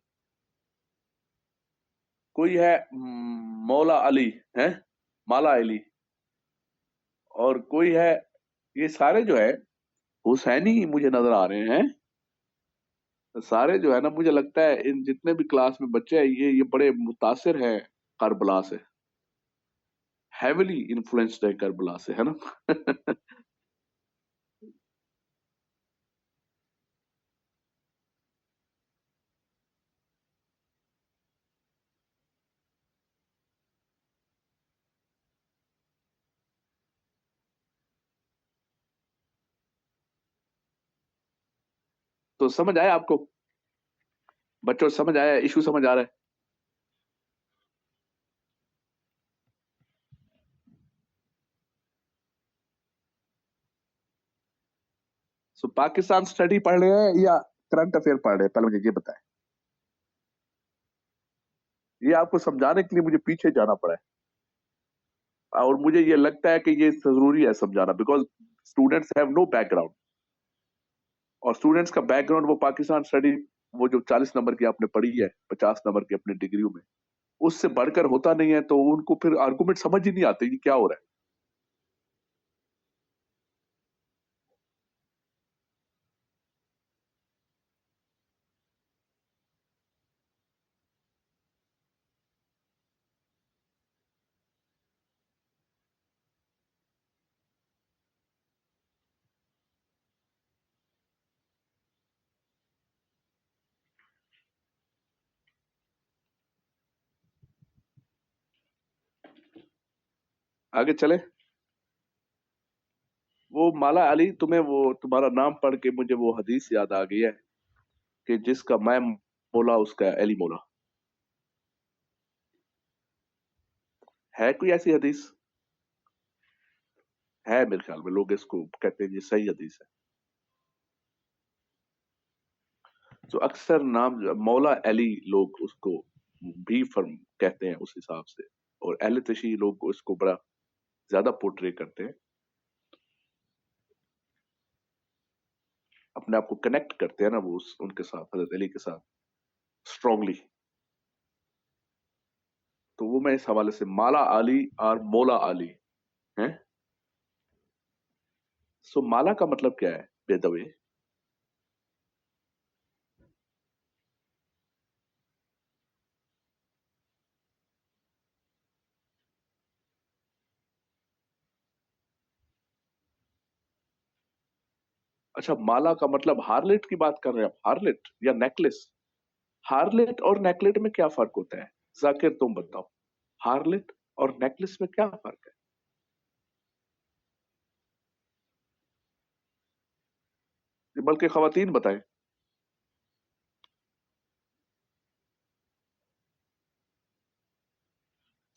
कोई है मौला अली है, माला अली, और कोई है, ये सारे जो है हुसैनी मुझे नजर आ रहे हैं। सारे जो है ना, मुझे लगता है इन जितने भी क्लास में बच्चे हैं ये बड़े मुतासिर हैं करबला से, हैविली इन्फ्लुएंस्ड है करबला से, है ना? तो समझ आया आपको बच्चों? समझ आया? इशू समझ आ रहा है? सो पाकिस्तान स्टडी पढ़ रहे हैं या करंट अफेयर पढ़ रहे हैं, पहले मुझे ये बताएं। ये आपको समझाने के लिए मुझे पीछे जाना पड़ा है, और मुझे ये लगता है कि ये जरूरी है समझाना, because students have no background, और स्टूडेंट्स का बैकग्राउंड वो पाकिस्तान स्टडी, वो जो 40 नंबर की आपने पढ़ी है, 50 नंबर की अपने डिग्री में, उससे बढ़कर होता नहीं है, तो उनको फिर आर्गुमेंट समझ ही नहीं आते कि क्या हो रहा है। आगे चले। वो माला अली, तुम्हें वो तुम्हारा नाम पढ़ के मुझे वो हदीस याद आ गई है कि जिसका मैं मौला उसका अली मौला। है कोई ऐसी हदीस? है, मेरे ख्याल में लोग इसको कहते हैं ये सही हदीस है। तो अक्सर नाम मौला अली लोग उसको भी फर्म कहते हैं उस हिसाब से, और अहले तशय्युह लोग उसको बड़ा ज्यादा पोर्ट्रे करते हैं, अपने आप को कनेक्ट करते हैं ना वो उनके साथ, हजरत अली के साथ स्ट्रांगली। तो वो मैं इस हवाले से माला अली और मौला अली है। सो माला का मतलब क्या है बेदवे? अच्छा, माला का मतलब हार्लेट की बात कर रहे हैं आप? हार्लेट या नेकलेस? हार्लेट और नेकलेट में क्या फर्क होता है? जाकिर तुम बताओ, हार्लेट और नेकलेस में क्या फर्क है? बल्कि खवातीन बताएं।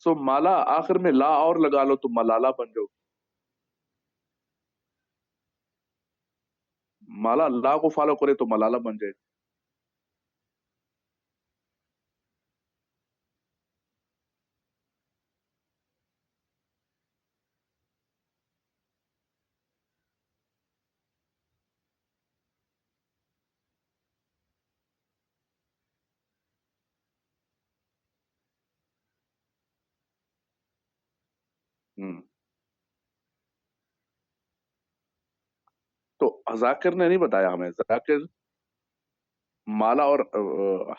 सो माला आखिर में ला और लगा लो तो मलाला बन जाओ। माला ला को फॉलो करे तो मलाला बन जाए। हम्म। तो जाकिर ने नहीं बताया हमें, जाकिर माला और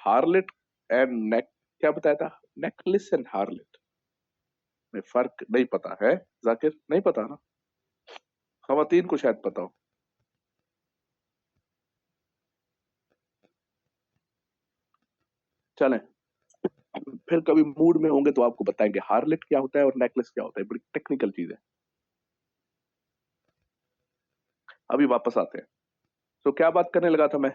हार्लेट एंड नेक क्या बताया था? नेकलेस एंड हार्लेट में फर्क नहीं पता है? जाकिर नहीं पता ना? खवातीन को शायद पता हो। चलें, फिर कभी मूड में होंगे तो आपको बताएंगे हार्लेट क्या होता है और नेकलेस क्या होता है, बड़ी टेक्निकल चीज है। अभी वापस आते हैं। तो क्या बात करने लगा था मैं?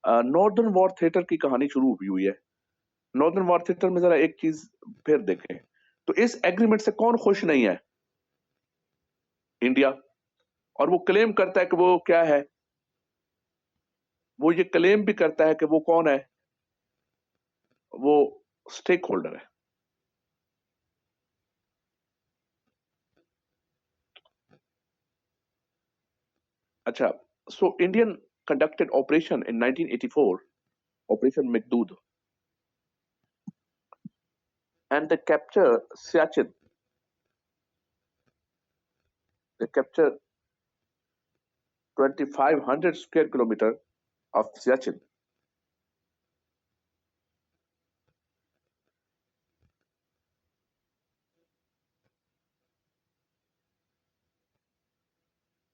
नॉर्दर्न वॉर थिएटर की कहानी शुरू हुई हुई है। नॉर्दर्न वॉर थिएटर में जरा एक चीज फिर देखें, तो इस एग्रीमेंट से कौन खुश नहीं है? इंडिया। और वो क्लेम करता है कि वो क्या है, वो ये क्लेम भी करता है कि वो कौन है, वो स्टेक होल्डर है। अच्छा, so Indian conducted operation in 1984, Operation McDood, and they capture Siachen. They capture 2,500 square kilometer of Siachen.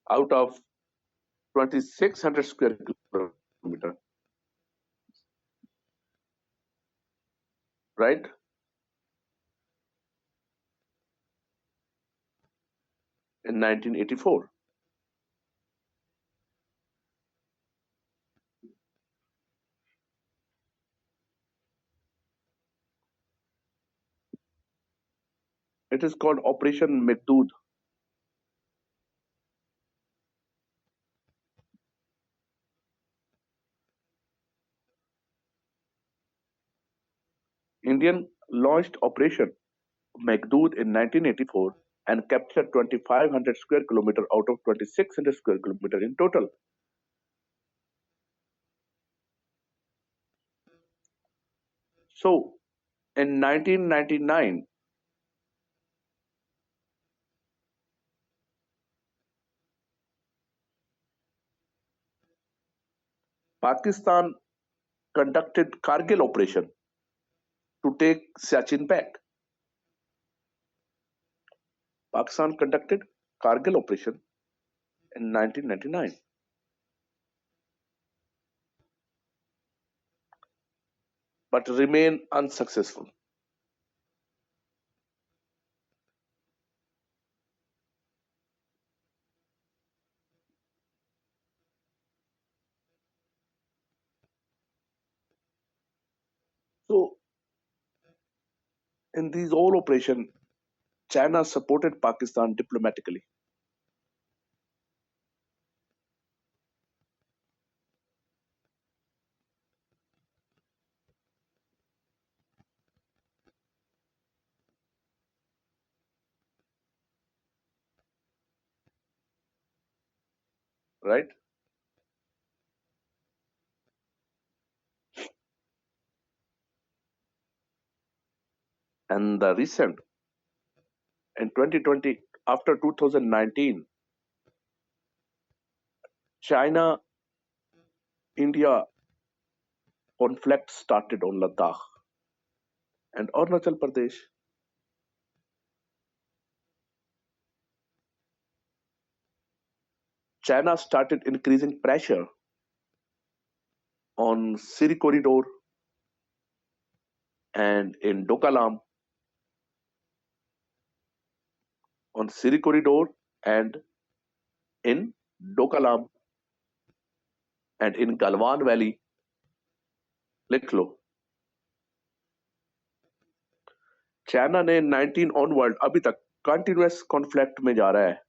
Out of 2,600 square kilometer, right? In 1984. It is called Operation McDood. Indian launched Operation McDood in 1984 and captured 2,500 square kilometer out of 2,600 square kilometer in total. So, in 1999, Pakistan conducted Kargil operation to take Siachen back. Pakistan conducted Kargil operation in 1999, but remained unsuccessful. So, in these all operations, China supported Pakistan diplomatically, right? And the recent in 2020, after 2019, China India conflict started on Ladakh and Arunachal Pradesh. China started increasing pressure on Siri Corridor and in Dokalam, on Siri Corridor and in Dokalam and in Galwan Valley. लिख लो, China ने 19 onward अभी तक continuous conflict में जा रहा है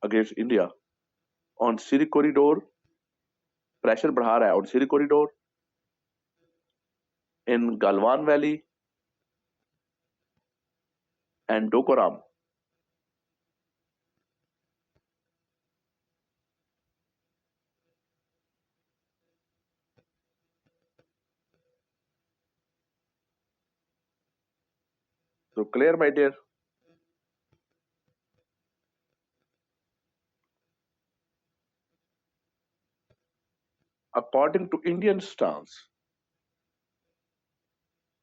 against India on सिरी corridor, pressure बढ़ा रहा है ऑन सिरी corridor, in Galwan valley and Doklam. So clear, my dear? According to Indian stance,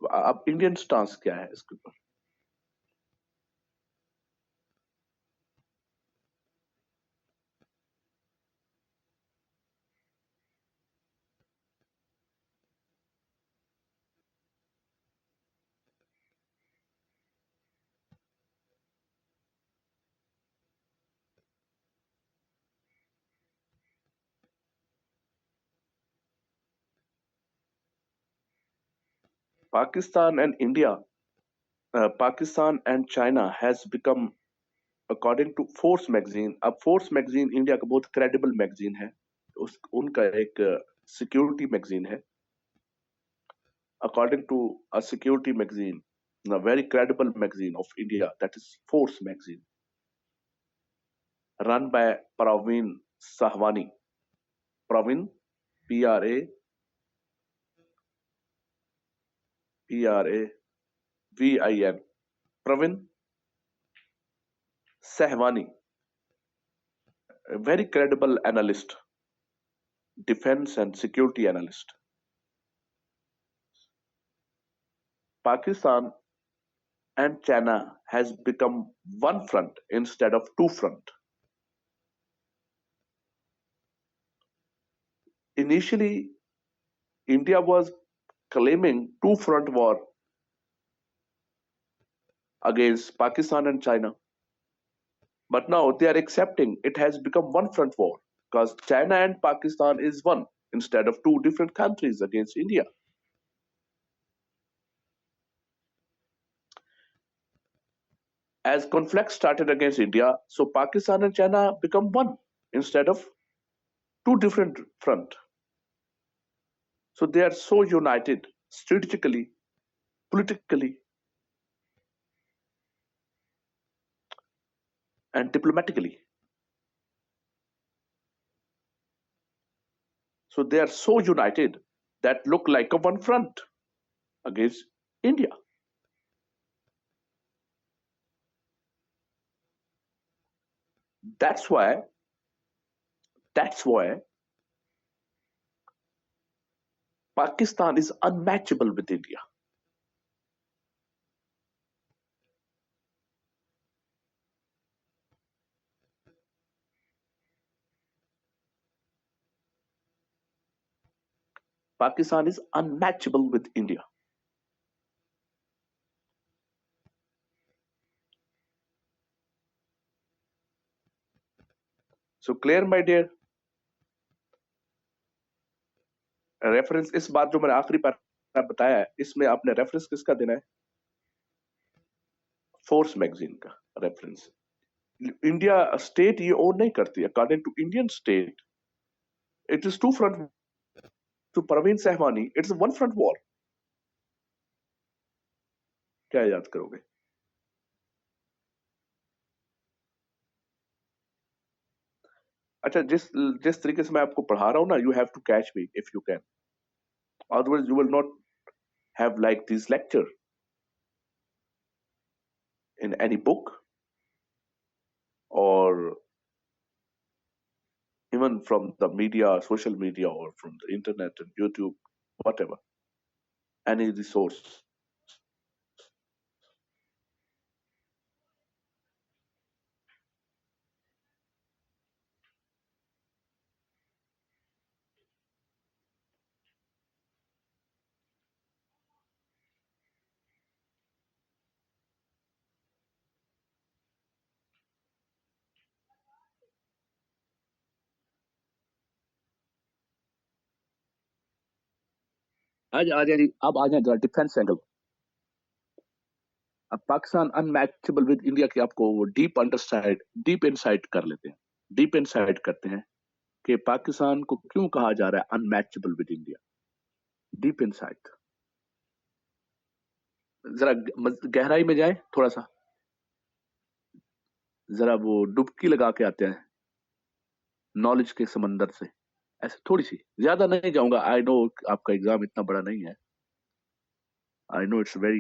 अब इंडियन स्टांस क्या है इसके ऊपर? Pakistan and India, Pakistan and China has become, according to Force magazine, अब Force magazine इंडिया का बहुत credible magazine है, उनका एक security magazine है. According to a security magazine, a very credible magazine of India, that is Force magazine, run by Praveen Sahwani. Praveen, Pravin, Praveen Sahwani, a very credible analyst, defense and security analyst. Pakistan and China has become one front instead of two front. Initially, India was claiming two front war against Pakistan and China. But now they are accepting it has become one front war because China and Pakistan is one instead of two different countries against India. As conflict started against India, so Pakistan and China become one instead of two different front. So they are so united strategically, politically, and diplomatically. So they are so united that look like a one front against India. That's why Pakistan is unmatchable with India. Pakistan is unmatchable with India. So clear, my dear. Reference इस बात जो मैंने आखिरी para बताया है, इसमें आपने reference किसका देना है? फोर्स मैगजीन का रेफरेंस. इंडिया स्टेट ये ओन नहीं करती. According to Indian state, it is two front. To Pravin Sawhney, it's one front war. क्या याद करोगे? अच्छा, जिस जिस तरीके से मैं आपको पढ़ा रहा हूं ना, you have to catch me if you can, otherwise you will not have like this lecture in any book or even from the media, social media, or from the internet and YouTube, whatever, any resource. आज आ जाए, अब आ जाए defence angle. अब Pakistan unmatchable with India की आपको deep insight कर लेते हैं. डीप इनसाइट करते हैं कि पाकिस्तान को क्यों कहा जा रहा है unmatchable with India. Deep insight. जरा गहराई में जाए, थोड़ा सा जरा वो डुबकी लगा के आते हैं नॉलेज के समंदर से. ऐसे थोड़ी सी, ज्यादा नहीं जाऊंगा. आई नो आपका एग्जाम इतना बड़ा नहीं है. I know it's very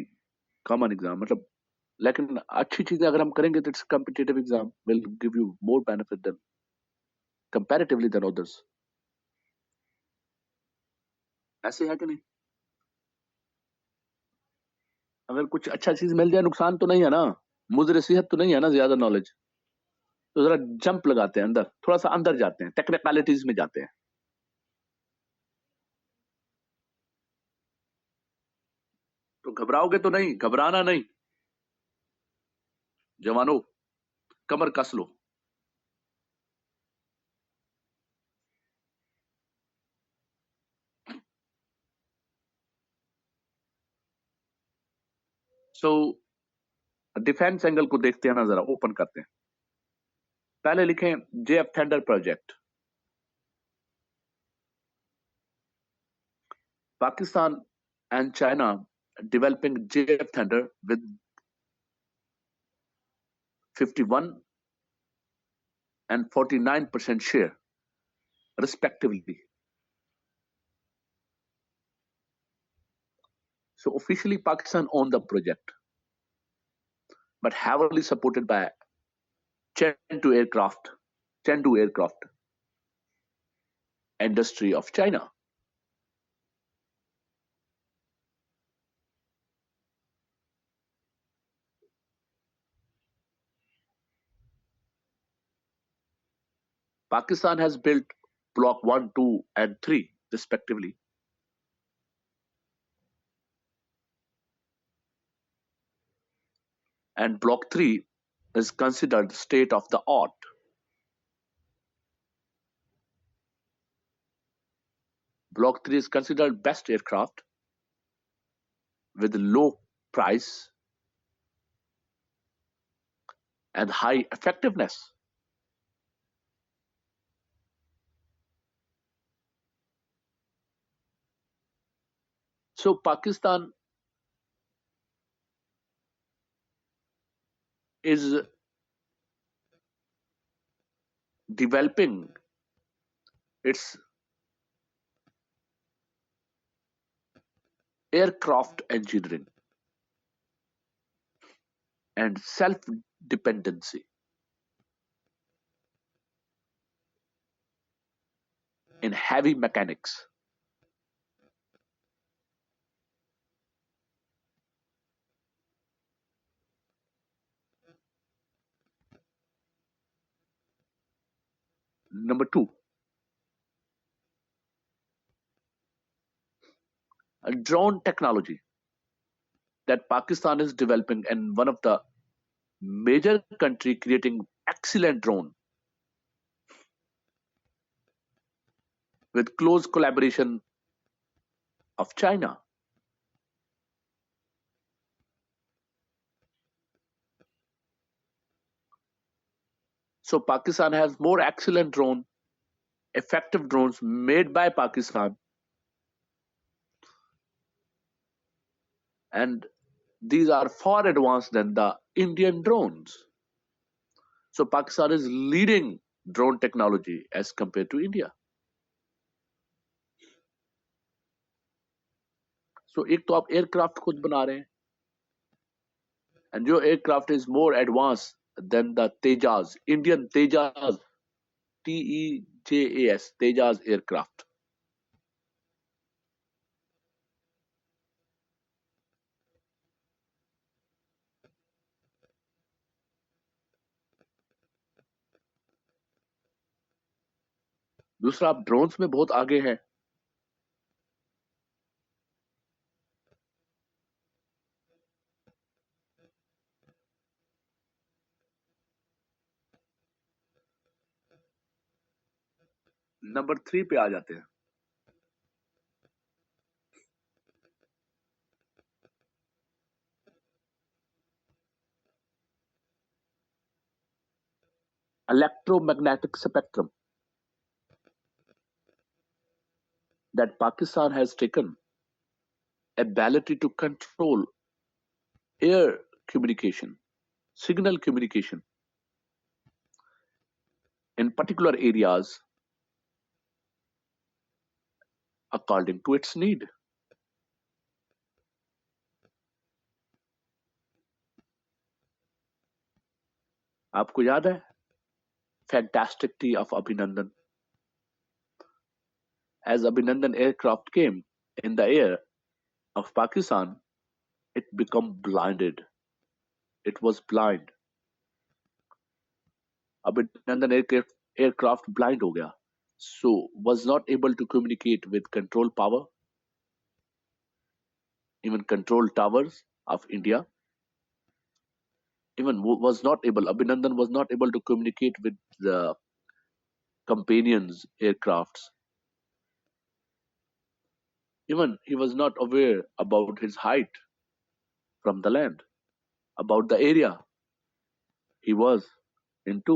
common exam, मतलब, लेकिन अच्छी चीजें अगर हम करेंगे तो it's competitive exam will give you more benefit than comparatively than others. ऐसे है कि नहीं? अगर कुछ अच्छा चीज मिल जाए, नुकसान तो नहीं है ना, मुजरे सेहत तो नहीं है ना ज्यादा नॉलेज. तो जरा जंप लगाते हैं अंदर, थोड़ा सा अंदर जाते हैं, टेक्निकलिटीज में जाते हैं. तो घबराओगे तो नहीं, घबराना नहीं जवानों, कमर कस लो. सो डिफेंस एंगल को देखते हैं ना, जरा ओपन करते हैं। पहले लिखें JF thunder project. Pakistan and China developing JF Thunder with 51 and 49% share, respectively. So officially, Pakistan owned the project, but heavily supported by Chengdu aircraft industry of China. Pakistan has built Block 1, 2, and 3, respectively. And Block 3 is considered state of the art. Block 3 is considered best aircraft with low price and high effectiveness. So Pakistan is developing its aircraft engineering and self-dependency in heavy mechanics. Number two, a drone technology that Pakistan is developing and one of the major country creating excellent drone with close collaboration of China. So Pakistan has more excellent drone, effective drones made by Pakistan, and these are far advanced than the Indian drones. So Pakistan is leading drone technology as compared to India. So एक तो आप aircraft खुद बना रहे हैं, and your aircraft is more advanced than the Tejas, Indian Tejas, Tejas, Tejas aircraft. दूसरा, आप drones में बहुत आगे हैं. नंबर 3 पे आ जाते हैं. Electromagnetic spectrum that Pakistan has taken, ability to control air communication, signal communication in particular areas according to its need. आपको याद है fantasticity of Abhinandan? As Abhinandan aircraft came in the air of Pakistan, it became blinded. It was blind. Abhinandan aircraft blind हो गया, so was not able to communicate with control power, even control towers of India. Even was not able. Abhinandan was not able to communicate with the companions aircrafts. Even he was not aware about his height. from the land, about the area he was into.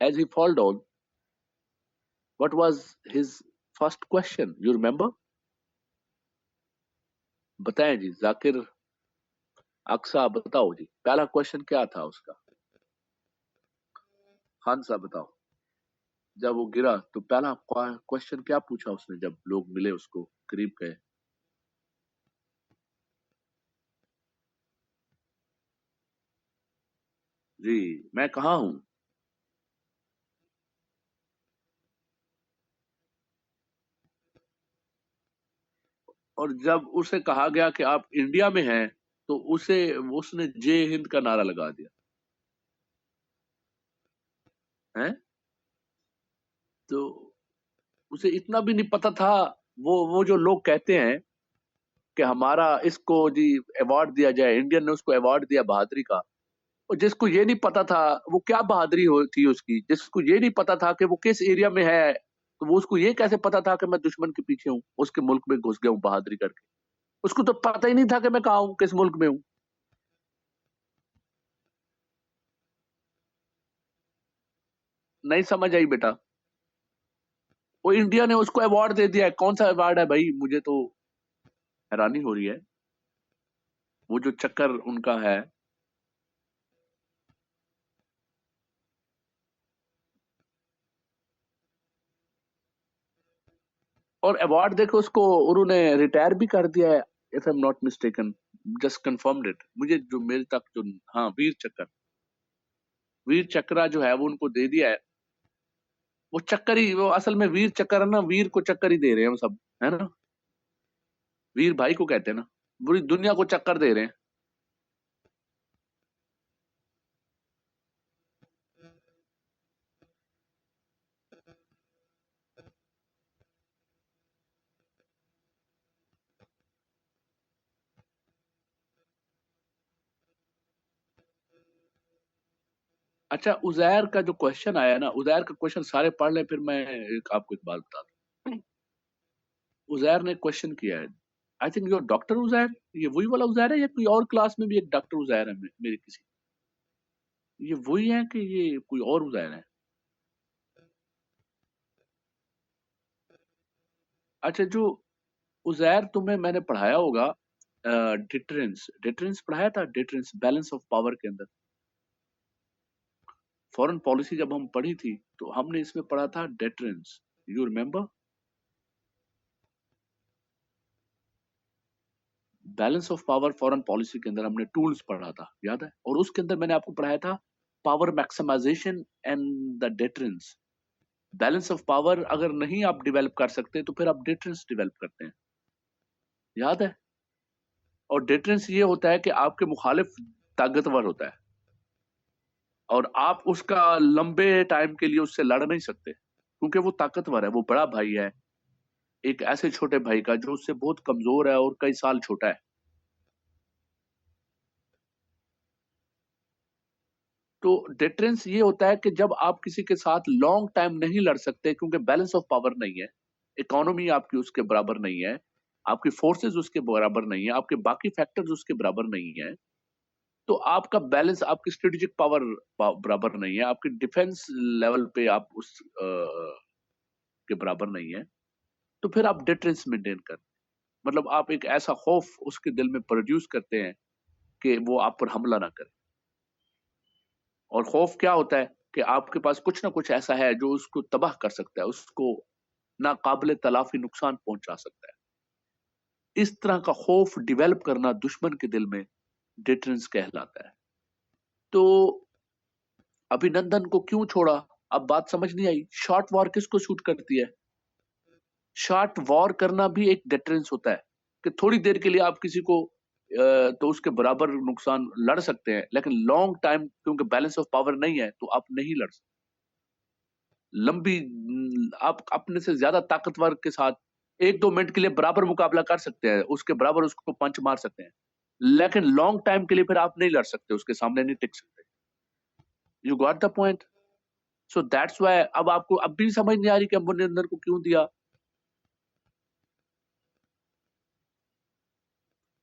As he fall down, what was his first question? You remember? बताएं जी, जाकिर अक्सा बताओ जी, पहला question क्या था उसका? खान साहब बताओ। जब वो गिरा तो पहला क्वेश्चन क्या पूछा उसने जब लोग मिले उसको, करीब गए? जी, मैं कहाँ हूं? और जब उसे कहा गया कि आप इंडिया में हैं, तो उसने जय हिंद का नारा लगा दिया है। तो उसे इतना भी नहीं पता था। वो जो लोग कहते हैं कि हमारा इसको जी अवार्ड दिया जाए, इंडियन ने उसको अवार्ड दिया बहादुरी का, और जिसको ये नहीं पता था वो क्या बहादुरी थी उसकी, जिसको ये नहीं पता था कि वो किस एरिया में है, तो वो उसको ये कैसे पता था कि मैं दुश्मन के पीछे हूँ, उसके मुल्क में घुस गया हूँ बहादुरी करके? उसको तो पता ही नहीं था कि मैं कहाँ हूँ, किस मुल्क में हूँ। नहीं समझ आई बेटा। वो इंडिया ने उसको अवार्ड दे दिया है। कौन सा अवार्ड है भाई? मुझे तो हैरानी हो रही है। वो जो चक्कर उनका है। और अवार्ड देखो उसको, उन्होंने रिटायर भी कर दिया है, if I am not mistaken. Just confirmed it, मुझे जो मेरे तक जो, हाँ, वीर चक्र, वीर चक्रा जो है वो उनको दे दिया है। वो चक्कर ही, वो असल में वीर चक्कर है ना, वीर को चक्कर ही दे रहे हैं वो सब, है ना? वीर भाई को कहते हैं ना, पूरी दुनिया को चक्कर दे रहे हैं। अच्छा, उजैर का जो क्वेश्चन आया ना, उजैर का क्वेश्चन सारे पढ़ ले, फिर मैं आपको एक बात बता दूं। उजैर ने क्वेश्चन किया है, I think your doctor Uzair, ये वही वाला उजैर है या कोई और क्लास में भी एक डॉक्टर उजैर है मेरे किसी? ये वही है कि ये कोई और उजैर है? अच्छा, जो उजैर तुम्हें मैंने पढ़ाया होगा, डिटरेंस, डिटरेंस पढ़ाया था, डिटरेंस बैलेंस ऑफ पावर के अंदर। फॉरेन पॉलिसी जब हम पढ़ी थी तो हमने इसमें पढ़ा था deterrence. You remember? Balance of power foreign policy के अंदर हमने टूल्स पढ़ा था, याद है? और उसके अंदर मैंने आपको पढ़ाया था power maximisation and the deterrence. Balance of power अगर नहीं आप डिवेलप कर सकते तो फिर आप डिटरेंस डिवेलप करते हैं, याद है? और डिटरेंस ये होता है कि आपके मुखालिफ ताकतवर होता है और आप उसका लंबे टाइम के लिए उससे लड़ नहीं सकते, क्योंकि वो ताकतवर है, वो बड़ा भाई है एक ऐसे छोटे भाई का जो उससे बहुत कमजोर है और कई साल छोटा है। तो डिटरेंस ये होता है कि जब आप किसी के साथ लॉन्ग टाइम नहीं लड़ सकते, क्योंकि बैलेंस ऑफ पावर नहीं है, इकोनॉमी आपकी उसके बराबर नहीं है, आपकी फोर्सेस उसके बराबर नहीं है, आपके बाकी फैक्टर्स उसके बराबर नहीं है, तो आपका बैलेंस, आपकी स्ट्रेटेजिक पावर बराबर नहीं है, आपकी डिफेंस लेवल पे आप उस के बराबर नहीं है, तो फिर आप डिटरेंस मेंटेन कर, मतलब आप एक ऐसा खौफ उसके दिल में प्रोड्यूस करते हैं कि वो आप पर हमला ना करे। और खौफ क्या होता है कि आपके पास कुछ ना कुछ ऐसा है जो उसको तबाह कर सकता है, उसको नाकाबिले तलाफी नुकसान पहुंचा सकता है। इस तरह का खौफ डिवेलप करना दुश्मन के दिल में डिटरेंस कहलाता है। तो अभिनंदन को क्यों छोड़ा? अब बात समझ नहीं आई। शॉर्ट वॉर किसको शूट करती है? शॉर्ट वॉर करना भी एक डिटरेंस होता है कि थोड़ी देर के लिए आप किसी को तो उसके बराबर नुकसान लड़ सकते हैं, लेकिन लॉन्ग टाइम क्योंकि बैलेंस ऑफ पावर नहीं है तो आप नहीं लड़ सकते। लंबी आप अपने से ज्यादा ताकतवर के साथ 1-2 मिनट के लिए बराबर मुकाबला कर सकते हैं, उसके बराबर उसको पंच मार सकते हैं, लेकिन लॉन्ग टाइम के लिए फिर आप नहीं लड़ सकते, उसके सामने नहीं टिक सकते। You got the point? So that's why अब आपको अब भी समझ नहीं आ रही कि अमरिंदर को क्यों दिया।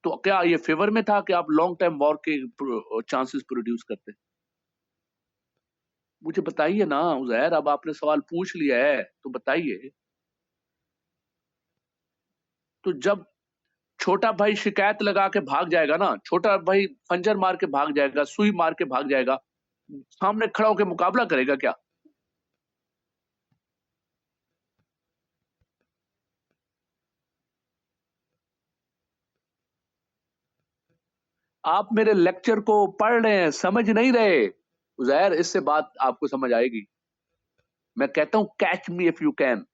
तो क्या ये फेवर में था कि आप लॉन्ग टाइम वॉर के चांसेस प्रोड्यूस करते? मुझे बताइए ना उजैर, अब आपने सवाल पूछ लिया है तो बताइए। तो जब छोटा भाई शिकायत लगा के भाग जाएगा ना, छोटा भाई खंजर मार के भाग जाएगा, सुई मार के भाग जाएगा, सामने खड़ा होकर मुकाबला करेगा क्या? आप मेरे लेक्चर को पढ़ रहे हैं, समझ नहीं रहे। उजैर, इससे बात आपको समझ आएगी। मैं कहता हूं catch me if you can.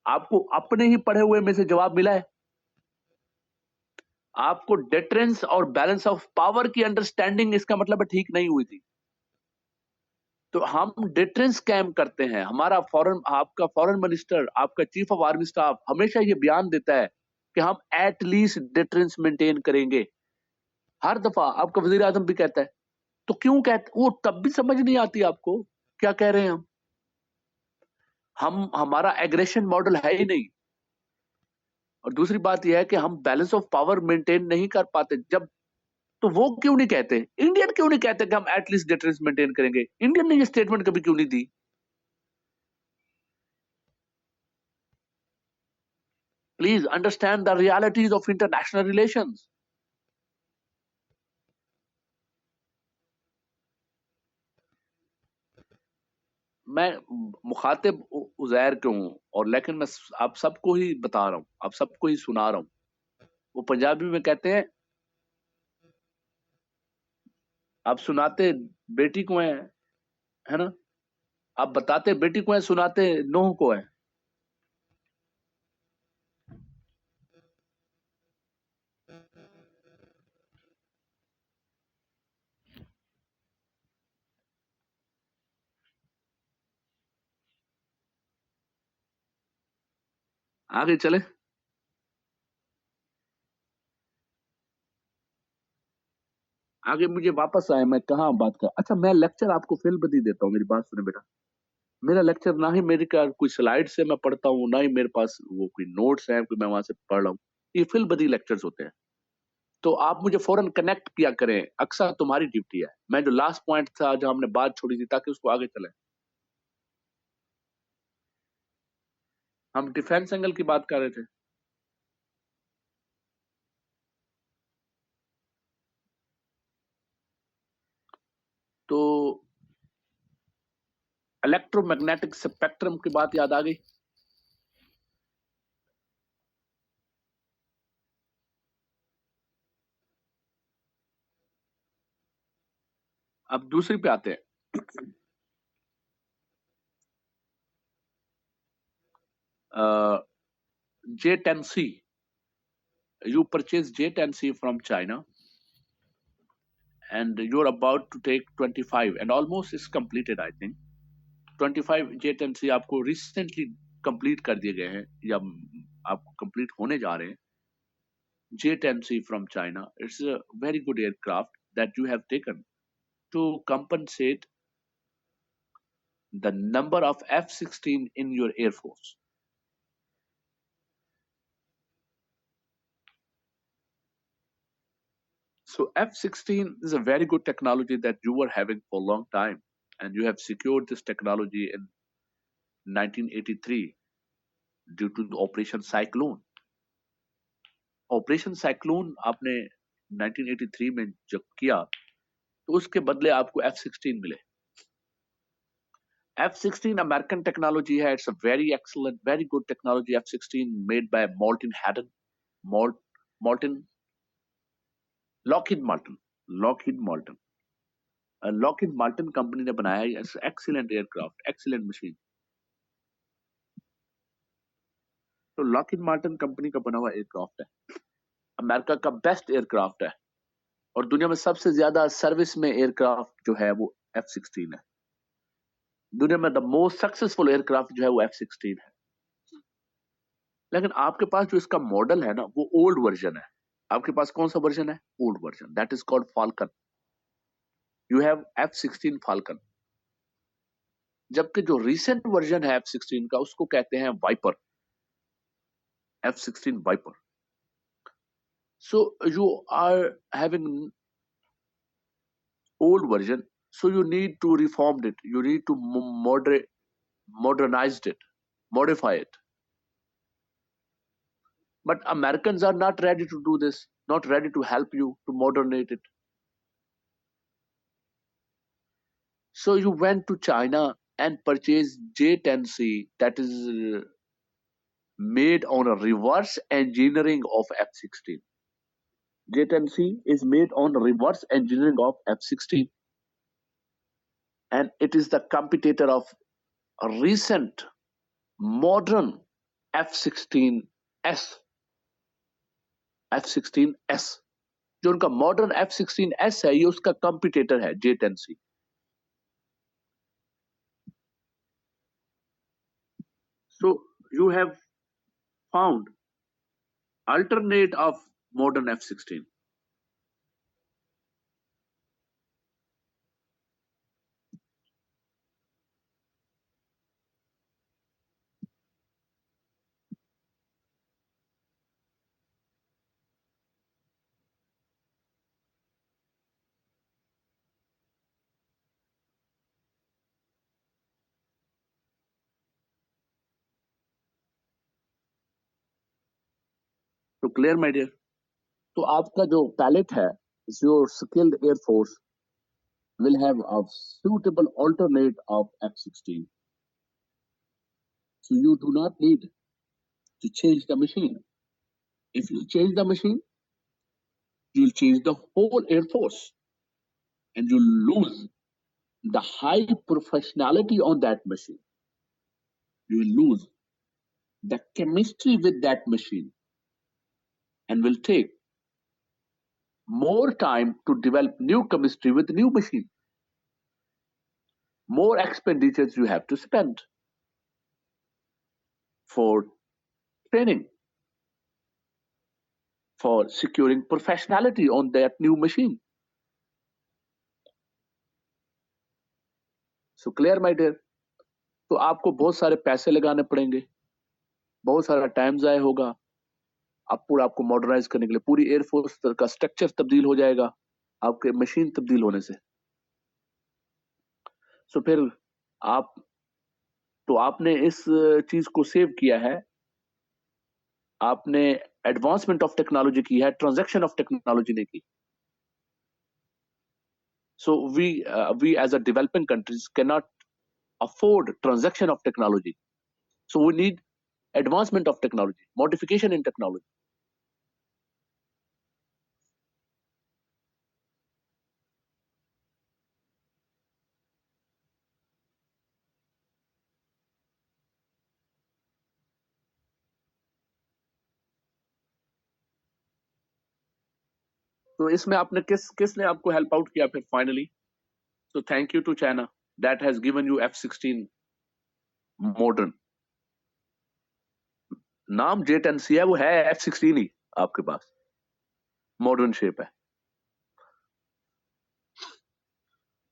आपको अपने ही पढ़े हुए में से जवाब मिला है? आपको डिटरेंस और बैलेंस ऑफ पावर की अंडरस्टैंडिंग इसका मतलब है ठीक नहीं हुई थी। तो हम डिटरेंस कैम करते हैं। हमारा फॉरेन, आपका फॉरेन मिनिस्टर, आपका चीफ ऑफ आर्मी स्टाफ हमेशा ये बयान देता है कि हम एट लीस्ट डिटरेंस मेंटेन करेंगे। हर दफा आपका वजीर आजम भी कहता है। तो क्यों कहते वो, तब भी समझ नहीं आती आपको क्या कह रहे हैं हम हमारा एग्रेशन मॉडल है ही नहीं। और दूसरी बात यह है कि हम बैलेंस ऑफ पावर मेंटेन नहीं कर पाते। जब तो वो क्यों नहीं कहते, इंडियन क्यों नहीं कहते कि हम एटलीस्ट डिटरेंस मेंटेन करेंगे? इंडियन ने ये स्टेटमेंट कभी क्यों नहीं दी? Please understand the realities of international relations. मैं मुखातिब उजैर के हूं, और लेकिन मैं आप सबको ही बता रहा हूं, आप सबको ही सुना रहा हूं। वो पंजाबी में कहते हैं, आप सुनाते बेटी को है ना? आप बताते बेटी को है, सुनाते नोह को है। आगे चले। आगे मुझे वापस आए, मैं कहाँ बात कर, अच्छा मैं लेक्चर आपको फिल बदी देता हूँ, मेरी बात सुने बेटा। मेरा लेक्चर ना ही मेरे का कोई स्लाइड से मैं पढ़ता हूँ, ना ही मेरे पास वो कोई नोट्स हैं कोई मैं वहां से पढ़ रहा हूँ। ये फिल बदी लेक्चर्स होते हैं। तो आप मुझे फौरन कनेक्ट किया करें, अक्सर तुम्हारी ड्यूटी है। मैं जो लास्ट पॉइंट था जो हमने बात छोड़ी थी, ताकि उसको आगे चले। हम डिफेंस एंगल की बात कर रहे थे। तो इलेक्ट्रोमैग्नेटिक स्पेक्ट्रम की बात याद आ गई। अब दूसरी पे आते हैं। J10C, you purchase J10C from China, and you're about to take 25, and almost is completed, I think. 25 J10C आपको recently complete कर दिए गए हैं, या आपको complete होने जा रहे हैं। J10C from China, it's a very good aircraft that you have taken to compensate the number of F-16 in your Air Force. So F-16 is a very good technology that you were having for a long time, and you have secured this technology in 1983 due to the Operation Cyclone. Operation Cyclone आपने 1983 में जब किया, तो उसके बदले आपको F-16 मिले। F-16 American technology है, it's a very excellent, very good technology. F-16 made by Molten, Lockheed Martin, Lockheed Martin. Lockheed Martin company ने बनाया है, excellent aircraft, excellent machine. तो लॉकहीड मार्टिन कंपनी का बना हुआ एयरक्राफ्ट है, अमेरिका का बेस्ट एयरक्राफ्ट है, और दुनिया में सबसे ज्यादा सर्विस में एयरक्राफ्ट जो है वो F-16 है। दुनिया में द मोस्ट सक्सेसफुल एयरक्राफ्ट जो है वो F-16 है। लेकिन आपके पास जो इसका मॉडल है ना, वो ओल्ड वर्जन है। आपके पास कौन सा वर्जन है? Old version, that is called falcon. You have F-16 falcon. जबकि जो रिसेंट वर्जन है F-16 का उसको कहते हैं viper, F-16 viper. So you are having old version, so you need to reform it, you need to modernize it, modify it. But Americans are not ready to do this, not ready to help you to modernize it. So you went to China and purchased J-10C, that is made on a reverse engineering of F-16. J-10C is made on reverse engineering of F-16, and it is the competitor of a recent modern F-16S. F-16S जो उनका modern F-16S है, ये उसका competitor है J-10C. So you have found alternate of modern F-16. So clear, my dear. तो आपका जो palette है, your skilled air force will have a suitable alternate of F-16. So you do not need to change the machine. If you change the machine, you'll change the whole air force, and you'll lose the high professionality on that machine. You will lose the chemistry with that machine, and will take more time to develop new chemistry with new machine. More expenditures you have to spend for training, for securing professionality on that new machine. So clear, my dear? तो आपको बहुत सारे पैसे लगाने पड़ेंगे, बहुत सारा time जाया होगा, आपको मॉडर्नाइज करने के लिए पूरी एयरफोर्स का स्ट्रक्चर तब्दील हो जाएगा आपके मशीन तब्दील होने से. सो फिर आपने इस चीज को सेव किया है, आपने एडवांसमेंट ऑफ टेक्नोलॉजी की है, ट्रांजैक्शन ऑफ टेक्नोलॉजी नहीं की. So we as a developing countries cannot afford transaction of technology. So we need advancement of technology, modification in technology. तो इसमें आपने किसने आपको हेल्प आउट किया फिर finally? So thank you to China that has given you F-16 modern. नाम J-10C है, वो है F-16 ही आपके पास, मॉडर्न शेप है.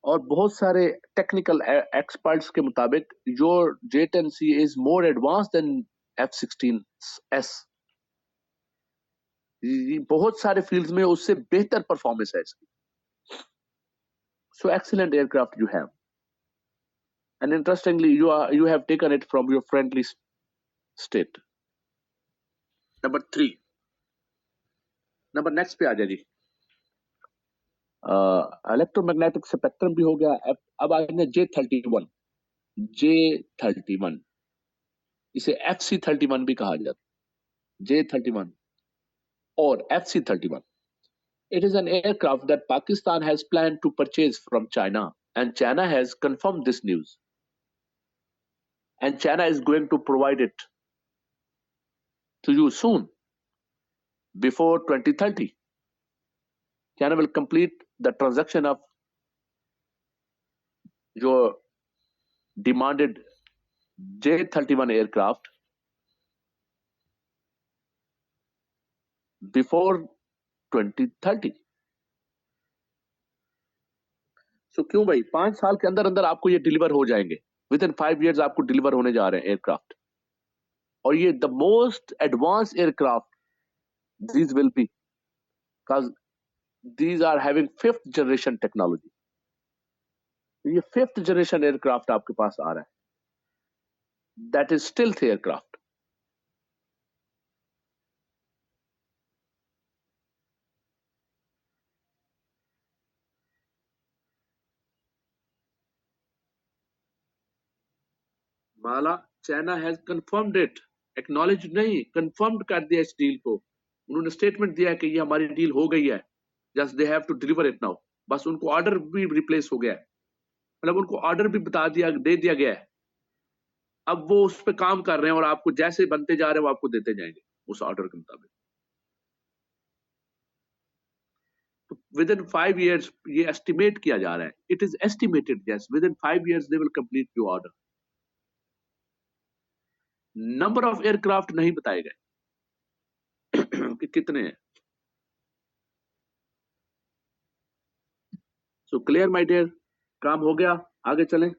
और बहुत सारे टेक्निकल एक्सपर्ट्स के मुताबिक your J-10C is more advance than F-16S. बहुत सारे फील्ड्स में उससे बेहतर परफॉर्मेंस है इसकी. So excellent aircraft you have, and interestingly you have taken it from your friendly state. Number 3, number next पे आ जाए जी. इलेक्ट्रोमैग्नेटिक स्पेक्ट्रम भी हो गया. अब आएंगे J-31. J-31 इसे FC-31 भी कहा जाता है. J-31 or FC-31. It is an aircraft that Pakistan has planned to purchase from China, and China has confirmed this news. And China is going to provide it to you soon, before 2030. China will complete the transaction of your demanded J-31 aircraft before 2030. So क्यों भाई 5 साल के अंदर अंदर आपको ये deliver हो जाएंगे. विद इन 5 years आपको डिलीवर होने जा रहे हैं एयरक्राफ्ट, और ये the most advance aircraft these will be, because these are having 5th generation technology. ये 5th generation एयरक्राफ्ट आपके पास आ रहा है, that is stealth aircraft. Mala China has confirmed it, acknowledge नहीं, कंफर्म्ड कर दिया इस डील को। उन्होंने स्टेटमेंट दिया कि ये हमारी डील हो गई है, just they have to deliver it now. बस उनको ऑर्डर भी रिप्लेस हो गया है, मतलब उनको ऑर्डर भी बता दिया, दे दिया गया है। अब वो उस पर काम कर रहे हैं और आपको जैसे बनते जा रहे हैं वो आपको देते जाएंगे उस ऑर्डर के मुताबिक। तो विद इन 5 years ये एस्टिमेट किया जा रहा है, it is estimated, yes, with in 5 years they will complete your order. Number of aircraft नहीं बताए गए कि कितने हैं। सो क्लियर माय डियर, काम हो गया, आगे चलें।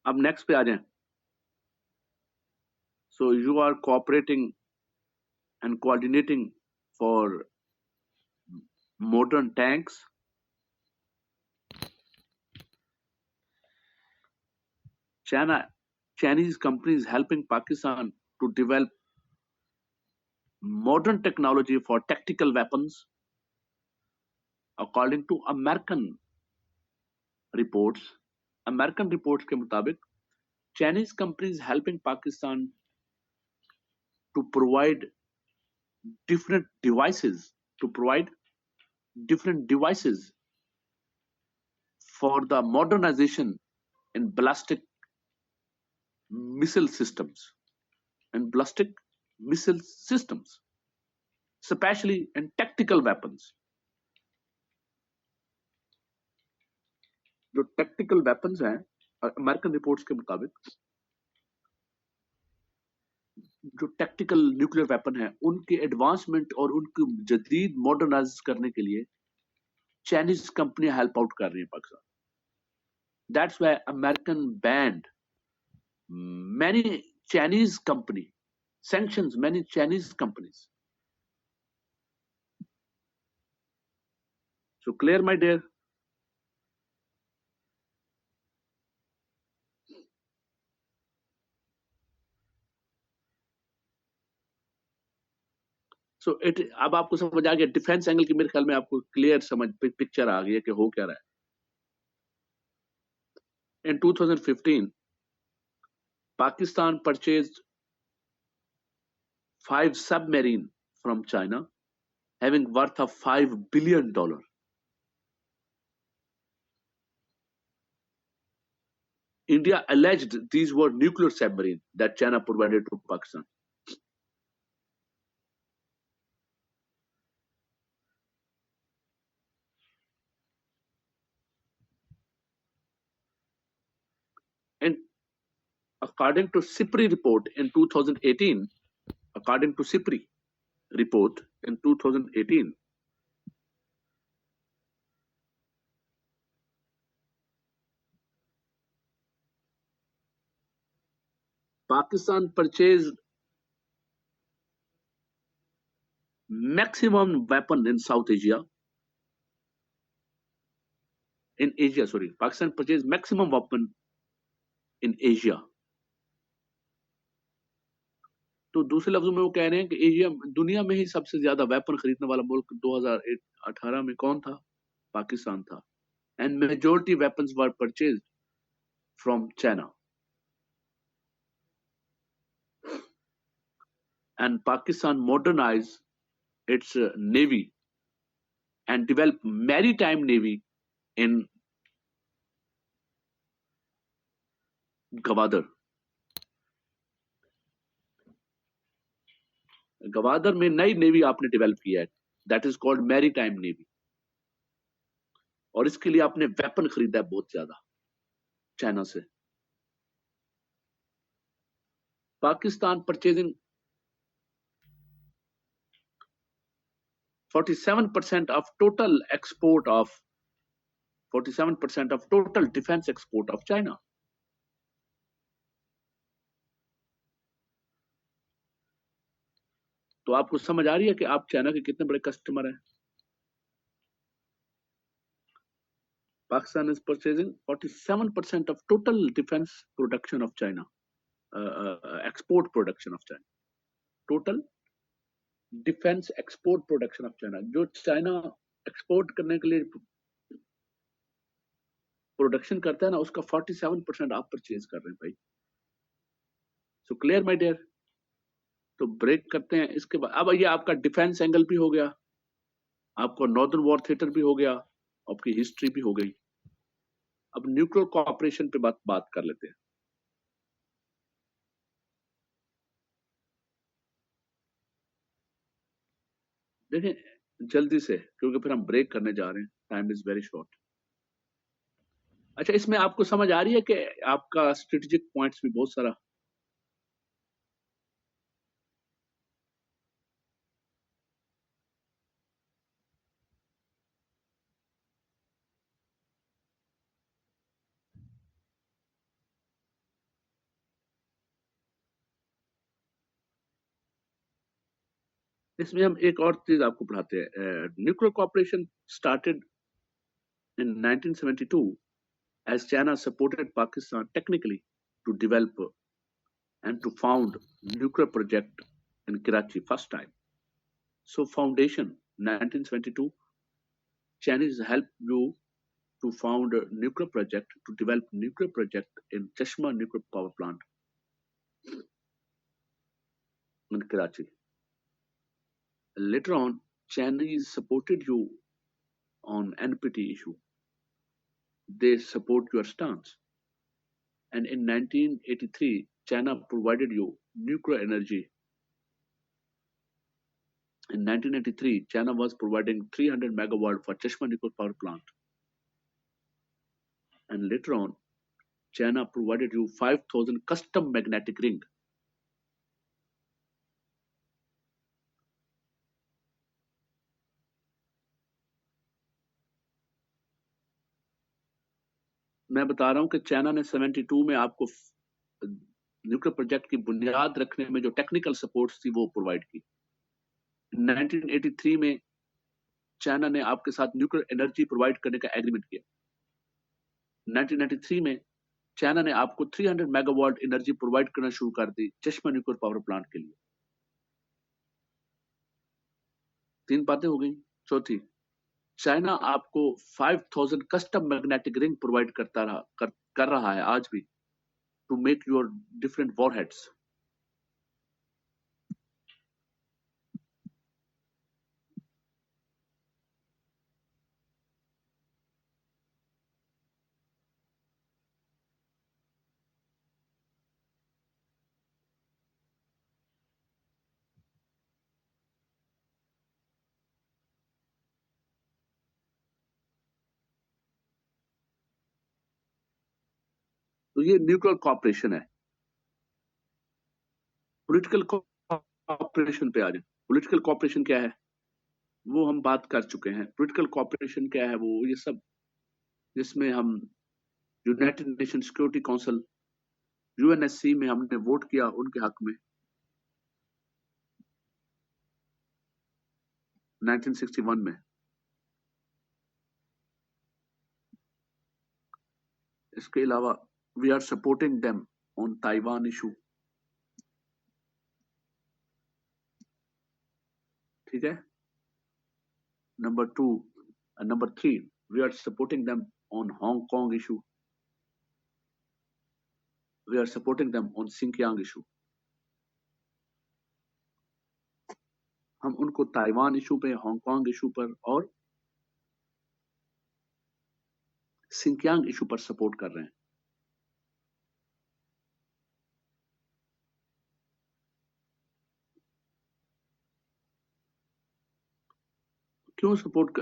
अब नेक्स्ट पे आ जाएं। So you are cooperating and coordinating for modern tanks, Chinese companies helping Pakistan to develop modern technology for tactical weapons, according to reports. American reports के मुताबिक Chinese companies helping Pakistan to provide different devices, for the modernization in ballistic missile systems, especially in tactical weapons. जो tactical weapons हैं, American reports के मुताबिक जो tactical nuclear weapon है उनके advancement और उनको जदीद मॉडर्नाइज करने के लिए चाइनीज कंपनी हेल्प आउट कर रही है Pakistan. That's why American band many Chinese company, sanctions many Chinese companies. So clear my dear? So it अब आपको समझ आ गया डिफेंस एंगल की, मेरे ख्याल में आपको क्लियर समझ पिक्चर आ गई है कि हो क्या रहा है। In 2015 Pakistan purchased 5 submarine from China having worth of $5 billion. India alleged these were nuclear submarine that China provided to Pakistan. And according to SIPRI report in 2018, Pakistan purchased maximum weapon in South Asia. Pakistan purchased maximum weapon in Asia. तो दूसरे लफ्जों में वो कह रहे हैं कि Asia दुनिया में ही सबसे ज्यादा वेपन खरीदने वाला मुल्क 2018 में कौन था? पाकिस्तान था। And majority weapons were purchased from China. And Pakistan modernized its navy and develop maritime navy in Gwadar. Gwadar में नई नेवी आपने डेवलप किया है, that is called maritime navy. और इसके लिए आपने वेपन खरीदा है बहुत ज्यादा चाइना से। Pakistan purchasing 47% of total export of 47% of total defense export of China। तो आपको समझ आ रही है कि आप चाइना के कितने बड़े कस्टमर हैं। Pakistan is purchasing 47% of total defense production of China, export production of China, total defence export production of China. जो चाइना एक्सपोर्ट करने के लिए प्रोडक्शन करता है ना, उसका 47% आप परचेज कर रहे हैं भाई। So clear my dear. तो ब्रेक करते हैं इसके बाद। अब ये आपका डिफेंस एंगल भी हो गया, आपको नॉर्दर्न वॉर थिएटर भी हो गया, आपकी हिस्ट्री भी हो गई। अब न्यूक्लियर कोऑपरेशन पे बात कर लेते हैं। देखें जल्दी से, क्योंकि फिर हम ब्रेक करने जा रहे हैं, टाइम इज वेरी शॉर्ट। अच्छा, इसमें आपको समझ आ रही है कि आपका स्ट्रेटेजिक पॉइंट्स भी बहुत सारा। इसमें हम एक और चीज आपको पढ़ाते हैं। Nuclear cooperation started in 1972 as China supported Pakistan technically to develop and to found nuclear project in Karachi first time. So foundation 1972, Chinese helped you to found a nuclear project, to develop nuclear project in Chashma nuclear power plant in Karachi. Later on, Chinese supported you on NPT issue. They support your stance. And in 1983, China provided you nuclear energy. In 1983, China was providing 300 megawatt for Chashma nuclear power plant. And later on, China provided you 5,000 custom magnetic ring. मैं बता रहा हूं कि China ने 72 में आपको nuclear project की बुनियाद रखने में जो टेक्निकल सपोर्ट थी वो प्रोवाइड की। 1983 में चाइना ने आपके साथ न्यूक्लियर एनर्जी प्रोवाइड करने का एग्रीमेंट किया। 1993 में चाइना ने आपको 300 मेगावाट एनर्जी प्रोवाइड करना शुरू कर दी चश्मा न्यूक्लियर पावर प्लांट के लिए। 3 बातें हो गई। चौथी, चाइना आपको 5,000 कस्टम मैग्नेटिक रिंग प्रोवाइड कर रहा है आज भी, to make your different warheads. तो ये न्यूक्लियर कॉपरेशन है। पॉलिटिकल कॉपरेशन पे आ जाए। पॉलिटिकल कॉपरेशन क्या है वो हम बात कर चुके हैं। पॉलिटिकल कॉपरेशन क्या है, वो ये सब जिसमें हम United nation security council UNSC में हमने वोट किया उनके हक में 1961 में। इसके अलावा we are supporting them on Taiwan issue. ठीक है। Number 2 number 3 we are supporting them on Hong Kong issue. We are supporting them on Xinjiang issue. हम उनको ताइवान इशू पे, हांगकांग इशू पर और सिंकियांग इशू पर सपोर्ट कर रहे हैं। क्यों support,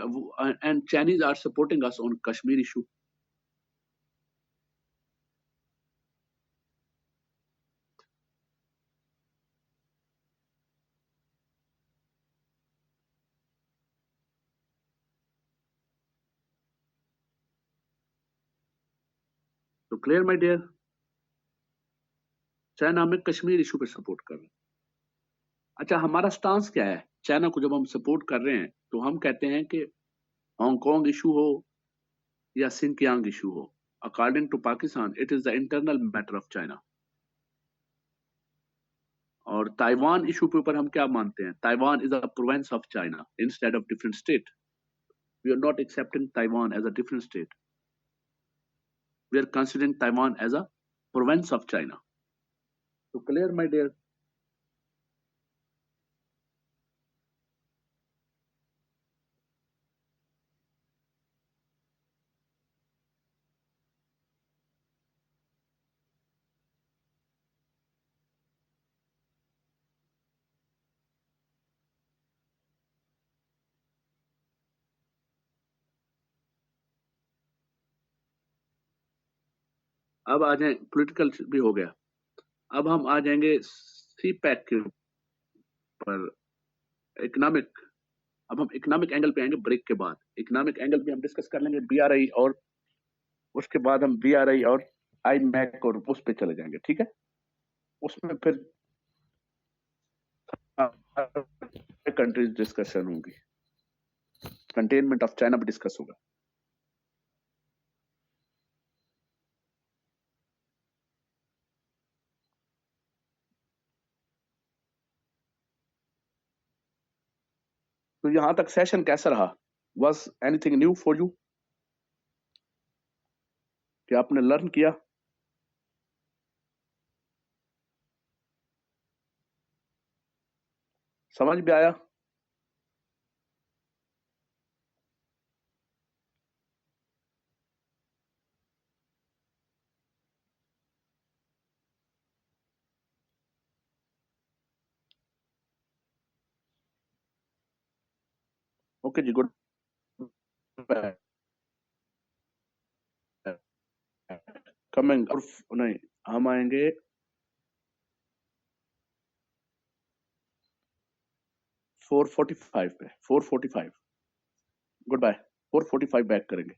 and Chinese are supporting us on Kashmir issue. So clear my dear, China हमें कश्मीर इशू पे सपोर्ट कर रहे हैं। अच्छा, हमारा स्टांस क्या है? चाइना को जब हम सपोर्ट कर रहे हैं तो हम कहते हैं कि हांगकांग इशू हो या सिंकियांग इशू हो, according to Pakistan it is the internal matter of China. और ताइवान इशू के ऊपर हम क्या मानते हैं? Taiwan is a province of China instead of different state. We are not accepting Taiwan as a different state, we are considering Taiwan as a province of China. So clear my dear. अब आ जाए, political भी हो गया, अब हम आ जाएंगे सी pack के ऊपर, इकोनॉमिक। अब हम इकोनॉमिक एंगल पे आएंगे ब्रेक के बाद। इकोनॉमिक एंगल पे हम डिस्कस कर लेंगे बीआरआई, और उसके बाद हम बीआरआई और आई मैक और उस पे चले जाएंगे, ठीक है? उसमें फिर कंट्रीज डिस्कशन होगी, कंटेनमेंट ऑफ चाइना भी डिस्कस होगा। तो यहां तक सेशन कैसा रहा? Was anything new for you? क्या आपने लर्न किया? समझ भी आया? ओके जी, गुड। कमिंग, और नहीं, हम आएंगे 4:45 पे। 4:45, गुड बाय। 4:45 बैक करेंगे।